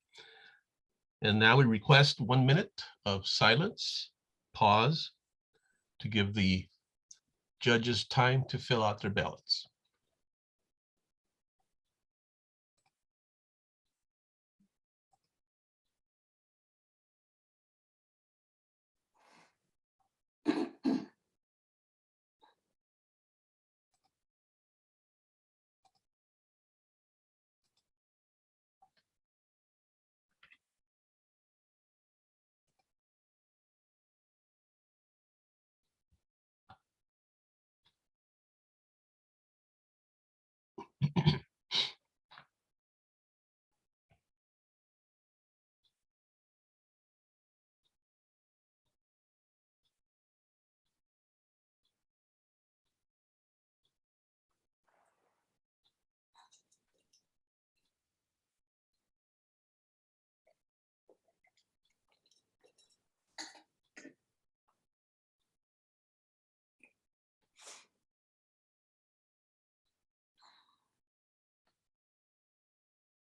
And now we request 1 minute of silence, pause, to give the judges time to fill out their ballots.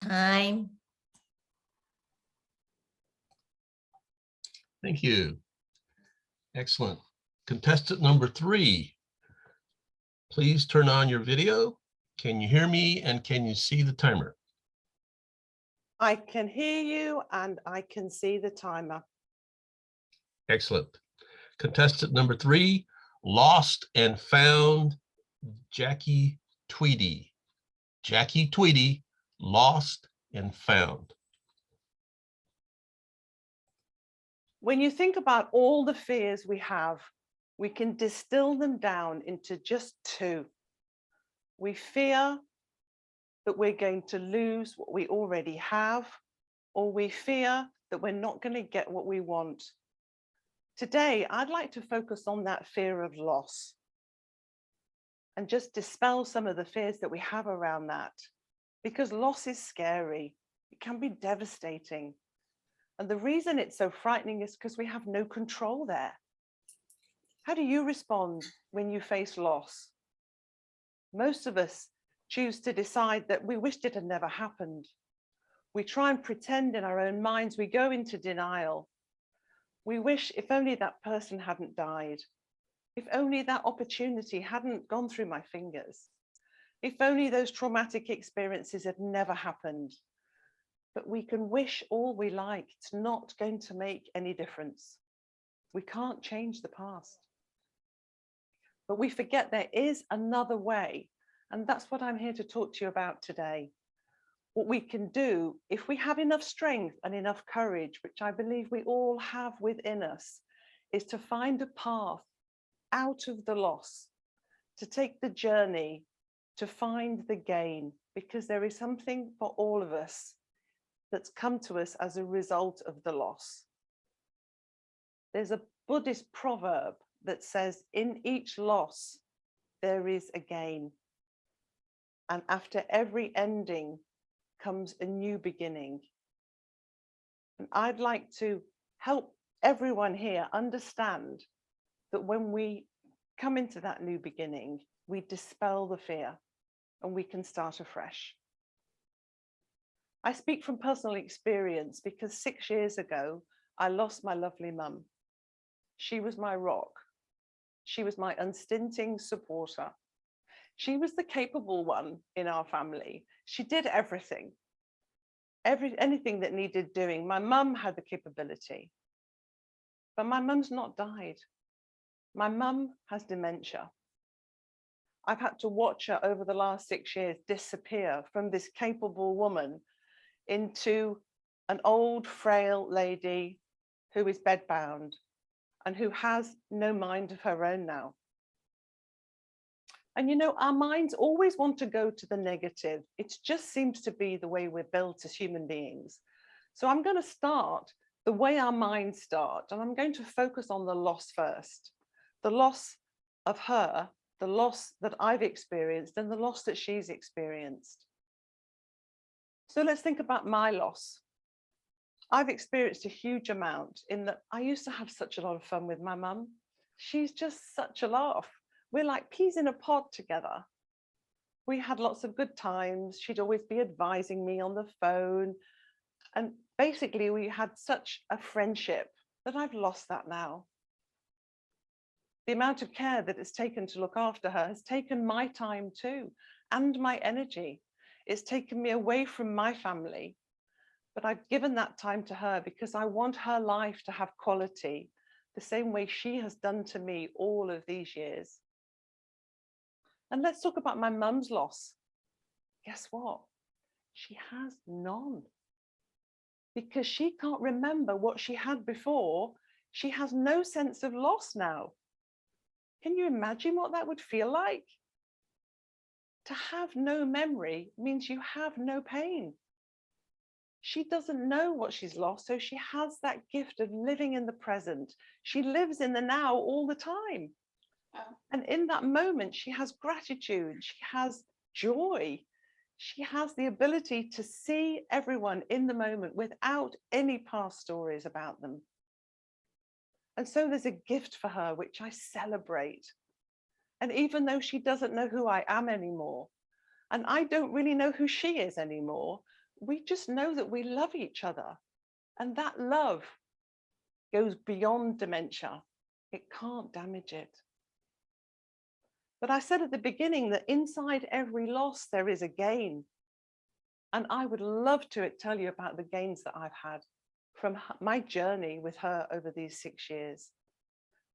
Time. Thank you. Excellent. Contestant number 3, please turn on your video. Can you hear me and can you see the timer? I can hear you and I can see the timer. Excellent. Contestant number 3, lost and found Jackie Tweedy. Jackie Tweedy, lost and found. When you think about all the fears we have We can distill them down into just two. We fear that we're going to lose what we already have, or we fear that we're not going to get what we want. Today, I'd like to focus on that fear of loss and just dispel some of the fears that we have around that, because loss is scary. It can be devastating. And the reason it's so frightening is because we have no control there. How do you respond when you face loss? Most of us choose to decide that we wished it had never happened. We try and pretend in our own minds, we go into denial. We wish if only that person hadn't died, if only that opportunity hadn't gone through my fingers, if only those traumatic experiences had never happened. But we can wish all we like, it's not going to make any difference. We can't change the past. But we forget there is another way, and that's what I'm here to talk to you about today. What we can do if we have enough strength and enough courage, which I believe we all have within us, is to find a path out of the loss, to take the journey, to find the gain, because there is something for all of us that's come to us as a result of the loss. There's a Buddhist proverb that says, in each loss, there is a gain. And after every ending comes a new beginning. And I'd like to help everyone here understand that when we come into that new beginning, we dispel the fear and we can start afresh. I speak from personal experience because 6 years ago, I lost my lovely mum. She was my rock. She was my unstinting supporter. She was the capable one in our family. She did everything, anything that needed doing. My mum had the capability, but my mum's not died. My mum has dementia. I've had to watch her over the last 6 years disappear from this capable woman into an old, frail lady who is bedbound and who has no mind of her own now. And you know, our minds always want to go to the negative. It just seems to be the way we're built as human beings. So I'm going to start the way our minds start, and I'm going to focus on the loss first. The loss of her, the loss that I've experienced, and the loss that she's experienced. So let's think about my loss. I've experienced a huge amount in that I used to have such a lot of fun with my mum. She's just such a laugh. We're like peas in a pod together. We had lots of good times. She'd always be advising me on the phone. And basically we had such a friendship that I've lost that now. The amount of care that it's taken to look after her has taken my time too, and my energy. It's taken me away from my family. But I've given that time to her because I want her life to have quality, the same way she has done to me all of these years. And let's talk about my mum's loss. Guess what? She has none. Because she can't remember what she had before. She has no sense of loss now. Can you imagine what that would feel like? To have no memory means you have no pain. She doesn't know what she's lost, so she has that gift of living in the present. She lives in the now all the time. And in that moment, she has gratitude, she has joy. She has the ability to see everyone in the moment without any past stories about them. And so there's a gift for her, which I celebrate. And even though she doesn't know who I am anymore, and I don't really know who she is anymore, we just know that we love each other. And that love goes beyond dementia. It can't damage it. But I said at the beginning that inside every loss, there is a gain. And I would love to tell you about the gains that I've had from my journey with her over these 6 years.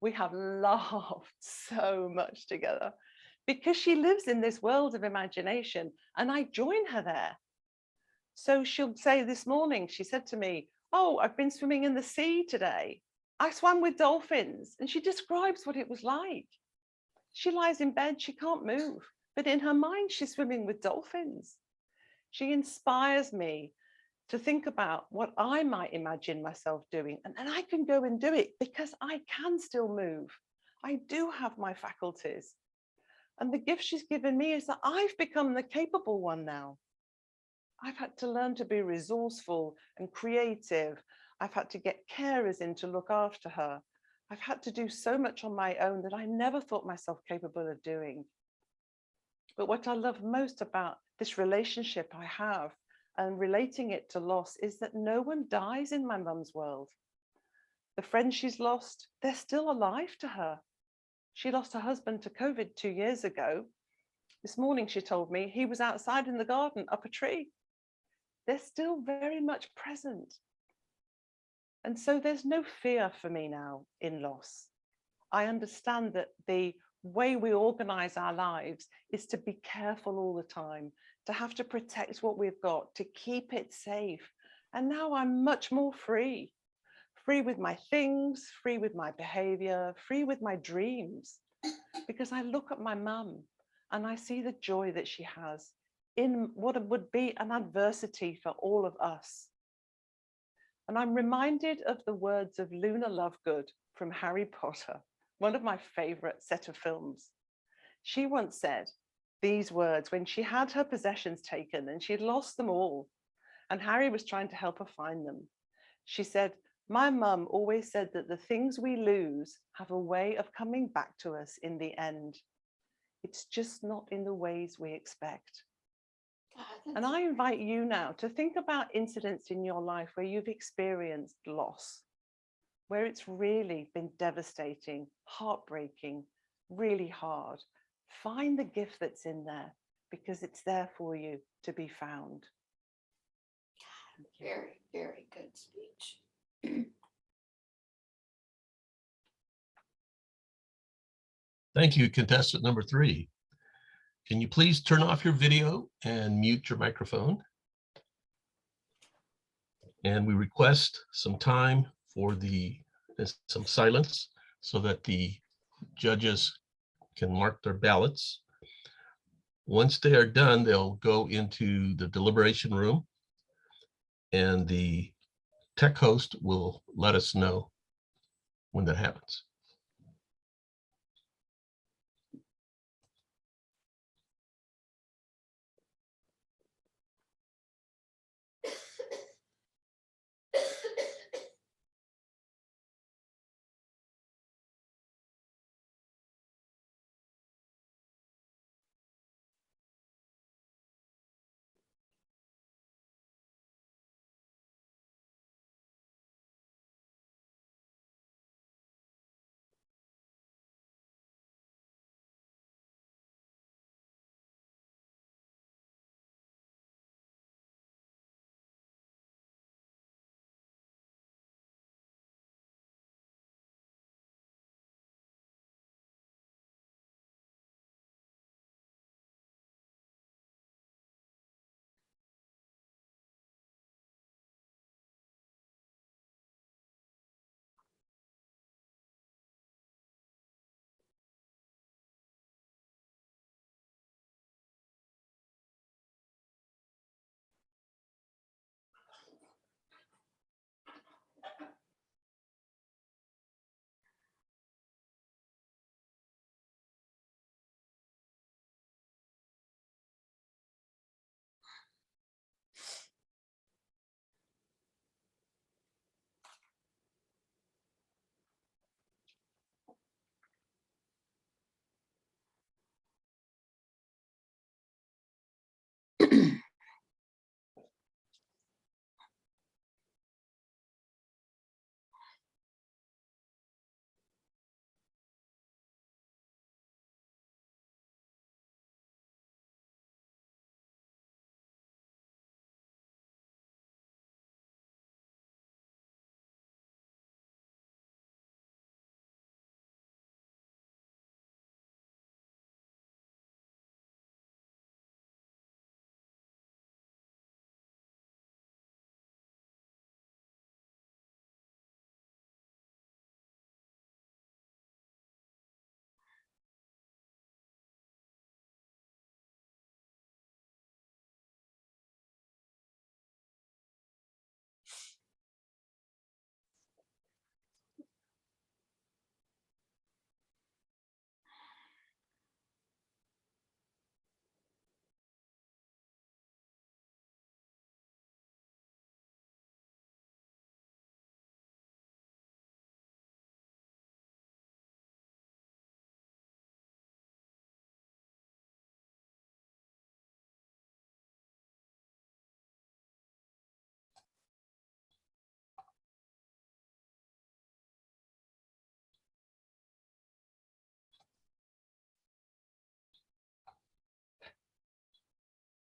We have laughed so much together because she lives in this world of imagination and I join her there. So she'll say this morning, she said to me, "Oh, I've been swimming in the sea today." I swam with dolphins, and she describes what it was like. She lies in bed, she can't move, but in her mind, she's swimming with dolphins. She inspires me to think about what I might imagine myself doing, and then I can go and do it because I can still move. I do have my faculties. And the gift she's given me is that I've become the capable one now. I've had to learn to be resourceful and creative. I've had to get carers in to look after her. I've had to do so much on my own that I never thought myself capable of doing. But what I love most about this relationship I have and relating it to loss is that no one dies in my mum's world. The friends she's lost, they're still alive to her. She lost her husband to COVID 2 years ago. This morning, she told me he was outside in the garden up a tree. They're still very much present. And so there's no fear for me now in loss. I understand that the way we organize our lives is to be careful all the time, to have to protect what we've got, to keep it safe. And now I'm much more free, free with my things, free with my behavior, free with my dreams, because I look at my mum and I see the joy that she has in what would be an adversity for all of us. And I'm reminded of the words of Luna Lovegood from Harry Potter, one of my favorite set of films. She once said these words when she had her possessions taken and she had lost them all, and Harry was trying to help her find them. She said, "My mum always said that the things we lose have a way of coming back to us in the end. It's just not in the ways we expect." And I invite you now to think about incidents in your life where you've experienced loss, where it's really been devastating, heartbreaking, really hard. Find the gift that's in there because it's there for you to be found. Very, very good speech. Thank you, contestant number 3. Can you please turn off your video and mute your microphone? And we request some time for some silence so that the judges can mark their ballots. Once they are done, they'll go into the deliberation room and the tech host will let us know when that happens.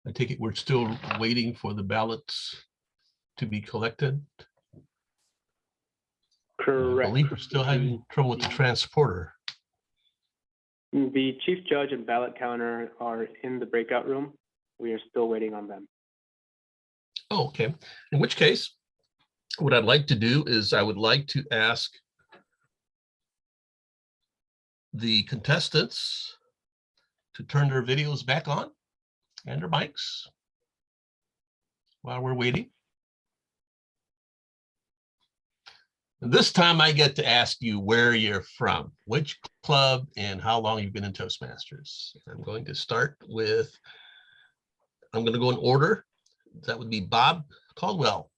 I take it we're still waiting for the ballots to be collected. I Correct. believe we're still having trouble with the transporter. The chief judge and ballot counter are in the breakout room. We are still waiting on them. Oh, okay. In which case, what I'd like to do is I would like to ask the contestants to turn their videos back on and their mics while we're waiting. And this time I get to ask you where you're from, which club, and how long you've been in Toastmasters. I'm going to start with, I'm going to go in order. That would be Bob Caldwell.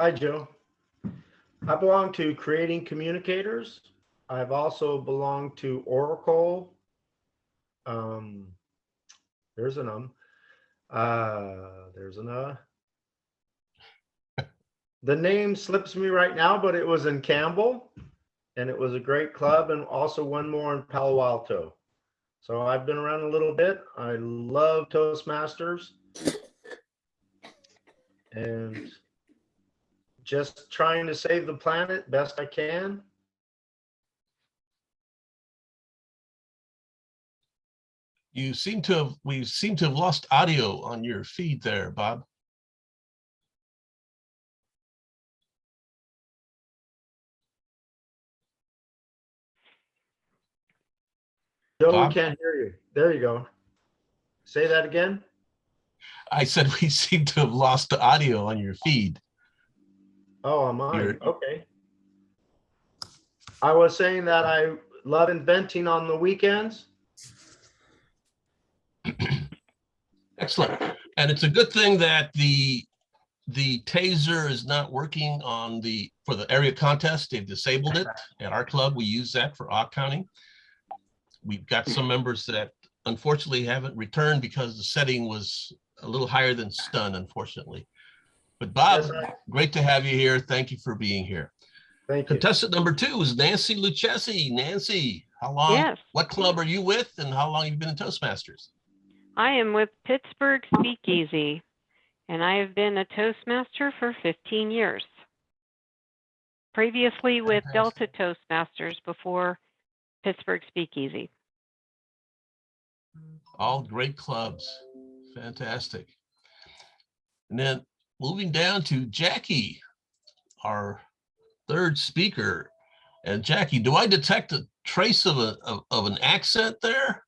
Hi, Joe. I belong to Creating Communicators. I've also belonged to Oracle. There's an there's an The name slips me right now, but it was in Campbell, and it was a great club, and also one more in Palo Alto. So I've been around a little bit. I love Toastmasters, and just trying to save the planet best I can. We seem to have lost audio on your feed there, Bob. Joe, Bob? we can't hear you. There you go. Say that again. I said we seem to have lost the audio on your feed. Oh, on mine. You're- Okay. I was saying that I love inventing on the weekends. Excellent. And it's a good thing that the taser is not working on for the area contest. They've disabled it. At our club, we use that for odd counting. We've got some members that unfortunately haven't returned because the setting was a little higher than stun, unfortunately. But Bob, great to have you here. Thank you for being here. Thank you. Contestant number 2 is Nancy Lucchesi. Nancy, how long? Yes. What club are you with, and how long have you been in Toastmasters? I am with Pittsburgh Speakeasy, and I have been a Toastmaster for 15 years. Previously with Delta Toastmasters before Pittsburgh Speakeasy. All great clubs. Fantastic. And then moving down to Jackie, our third speaker. And Jackie, do I detect a trace of an accent there?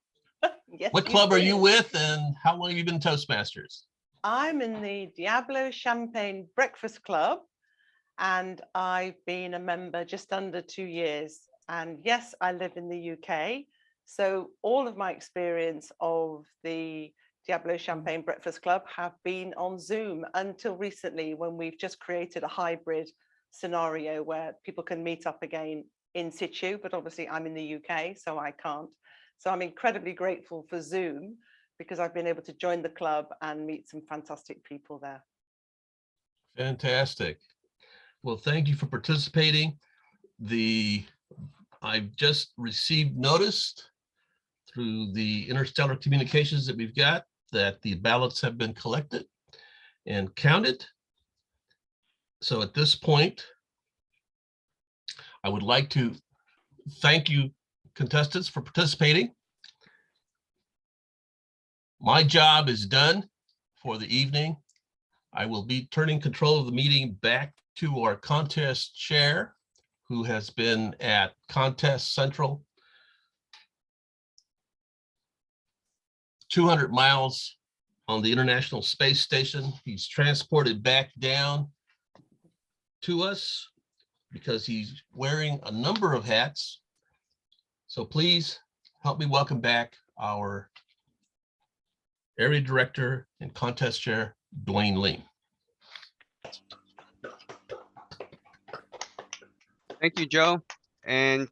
Yes, What club are you with, and how long have you been Toastmasters? I'm in the Diablo Champagne Breakfast Club, and I've been a member just under 2 years. And yes, I live in the UK. So all of my experience of the Diablo Champagne Breakfast Club have been on Zoom until recently, when we've just created a hybrid scenario where people can meet up again in situ, but obviously I'm in the UK, so I can't. So I'm incredibly grateful for Zoom, because I've been able to join the club and meet some fantastic people there. Fantastic. Well, thank you for participating. I've just received notice through the interstellar communications that we've got that the ballots have been collected and counted. So at this point, I would like to thank you, contestants, for participating. My job is done for the evening. I will be turning control of the meeting back to our contest chair, who has been at Contest Central, 200 miles on the International Space Station. He's transported back down to us because he's wearing a number of hats. So please help me welcome back our Area Director and Contest Chair, Dwayne Lee. Thank you, Joe. And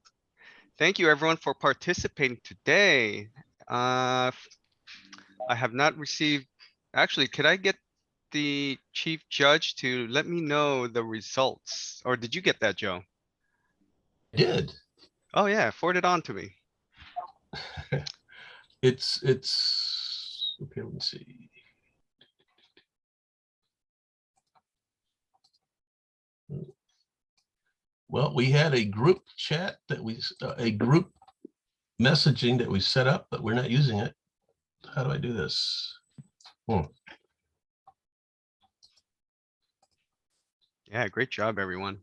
thank you everyone for participating today. I have not received, actually, could I get the chief judge to let me know the results? Or did you get that, Joe? I did. Oh yeah, forward it on to me. It's Okay, let's see. Well, we had a group chat that a group messaging that we set up, but we're not using it. How do I do this? Yeah, great job, everyone.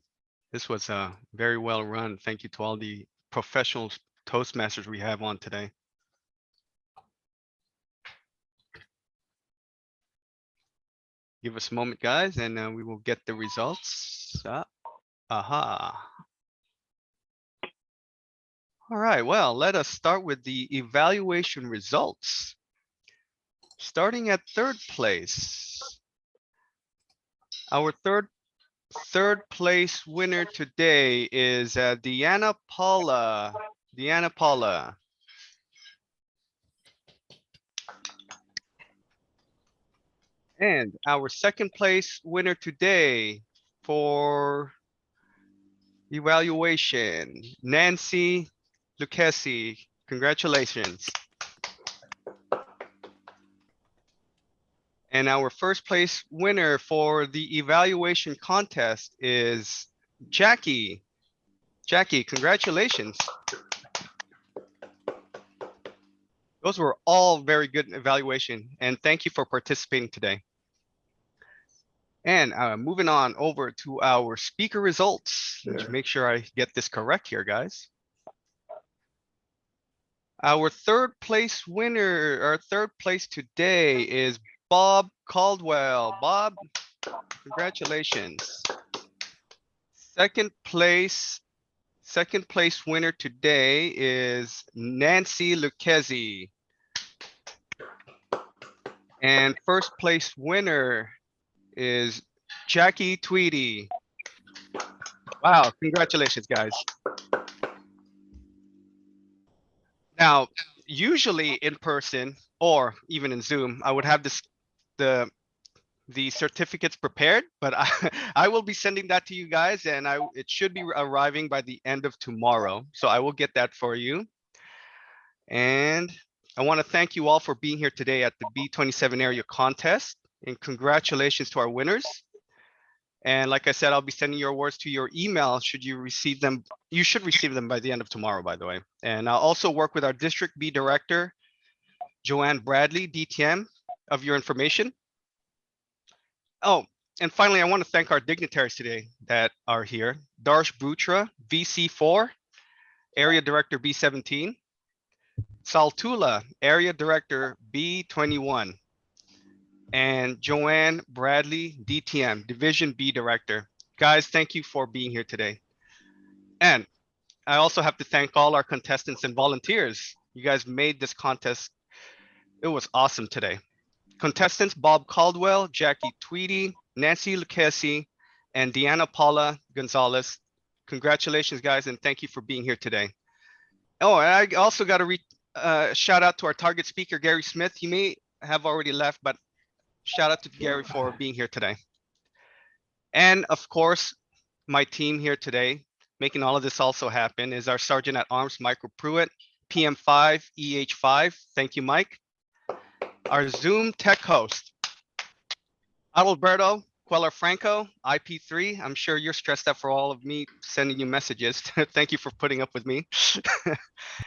This was very well run. Thank you to all the professional Toastmasters we have on today. Give us a moment, guys, and we will get the results. Aha. All right, well, let us start with the evaluation results. Starting at third place. Our third place winner today is Deanna Paula. Deanna Paula. And our second place winner today for evaluation, Nancy Lucchesi. Congratulations. And our first place winner for the evaluation contest is Jackie. Jackie, congratulations. Those were all very good evaluation, and thank you for participating today. And moving on over to our speaker results. Let's make sure I get this correct here, guys. Our third place winner, our third place today is Bob Caldwell. Bob, congratulations. Second place winner today is Nancy Lucchesi. And first place winner is Jackie Tweedy. Wow, congratulations, guys. Now, usually in person or even in Zoom, I would have the certificates prepared, but I will be sending that to you guys, and it should be arriving by the end of tomorrow. So I will get that for you. And I want to thank you all for being here today at the B27 Area Contest, and congratulations to our winners. And like I said, I'll be sending your awards to your email should you receive them. You should receive them by the end of tomorrow, by the way. And I'll also work with our District B Director, Joanne Bradley, DTM, of your information. Oh, and finally, I want to thank our dignitaries today that are here. Darsh Butra, VC4, Area Director B17. Saltula, Area Director B21. And Joanne Bradley, DTM, Division B Director. Guys, thank you for being here today. And I also have to thank all our contestants and volunteers. You guys made this contest. It was awesome today. Contestants, Bob Caldwell, Jackie Tweedy, Nancy Lucchesi, and Deanna Paula Gonzalez. Congratulations, guys, and thank you for being here today. Oh, and I also got to shout out to our target speaker, Gary Smith. He may have already left, but shout out to Gary for being here today. And of course, my team here today, making all of this also happen, is our Sergeant at Arms, Michael Pruitt, PM5, EH5. Thank you, Mike. Our Zoom tech host, Adalberto Queller Franco, IP3. I'm sure you're stressed out for all of me sending you messages. Thank you for putting up with me.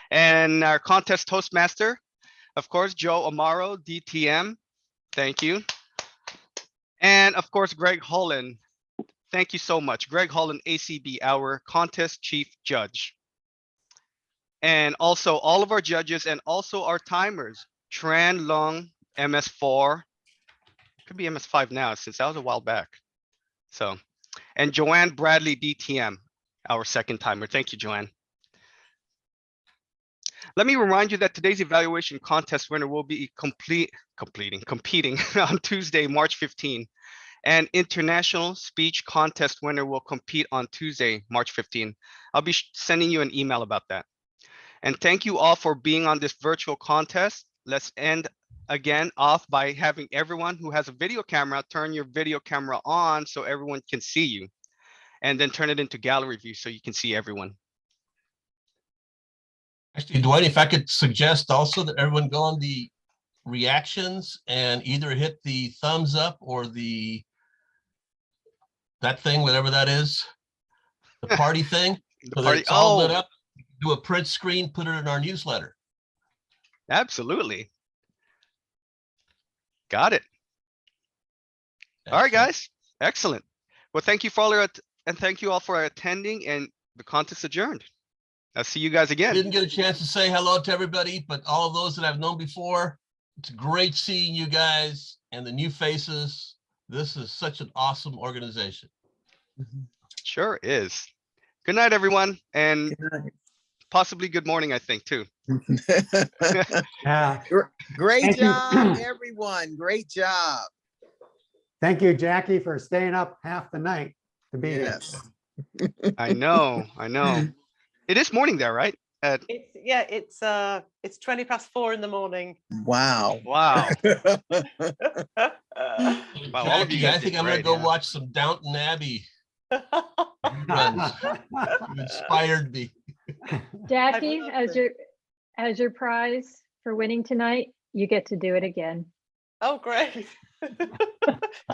And our contest Toastmaster, of course, Joe Amaro, DTM. Thank you. And of course, Greg Holland. Thank you so much. Greg Holland, ACB, our contest chief judge. And also all of our judges and also our timers, Tran Long, MS4, could be MS5 now since that was a while back. So, and Joanne Bradley, DTM, our second timer. Thank you, Joanne. Let me remind you that today's evaluation contest winner will be competing on Tuesday, March 15. And international speech contest winner will compete on Tuesday, March 15. I'll be sending you an email about that. And thank you all for being on this virtual contest. Let's end again off by having everyone who has a video camera turn your video camera on so everyone can see you, and then turn it into gallery view so you can see everyone. Actually, Dwight, if I could suggest also that everyone go on the reactions and either hit the thumbs up or that thing, whatever that is, the party thing, The so that party. it's all lit Oh, up. Do a print screen, put it in our newsletter. absolutely. Got it. All right, Excellent. guys. Excellent. Well, thank you for all and thank you all for attending, and the contest adjourned. I'll see you guys again. Didn't get a chance to say hello to everybody, but all of those that I've known before, it's great seeing you guys and the new faces. This is such an awesome organization. Sure is. Good night, everyone, and Good night. possibly good morning, I think, too. Yeah. Great Thank you. job, everyone. Great job. Thank you, Jackie, for staying up half the night to be here. Yes. I know, I know. It is morning there, right? It's 4:20 in the morning. Wow. Wow. Uh, Wow, all of you Jackie, guys I think did I'm gonna great, go yeah. watch some Downton Abbey runs. You inspired me. Jackie, love as your prize for winning tonight, you get to do it again. Oh, great.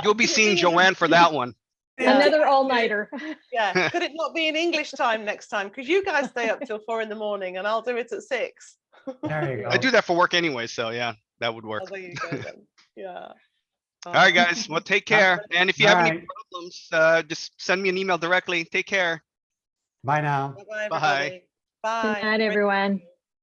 You'll be seeing Joanne for that one. Yeah. Another all-nighter. Yeah, could it not be in English time next time? Because you guys stay up till 4 in the morning and I'll do it at 6. There you go. I do that for work anyway, so yeah, that would work. Oh, there you go then. Yeah. All right, guys. Well, take care. And if you All have any right. problems, just send me an email directly. Take care. Bye now. Bye-bye, Bye. everybody. Bye. Good night, everyone.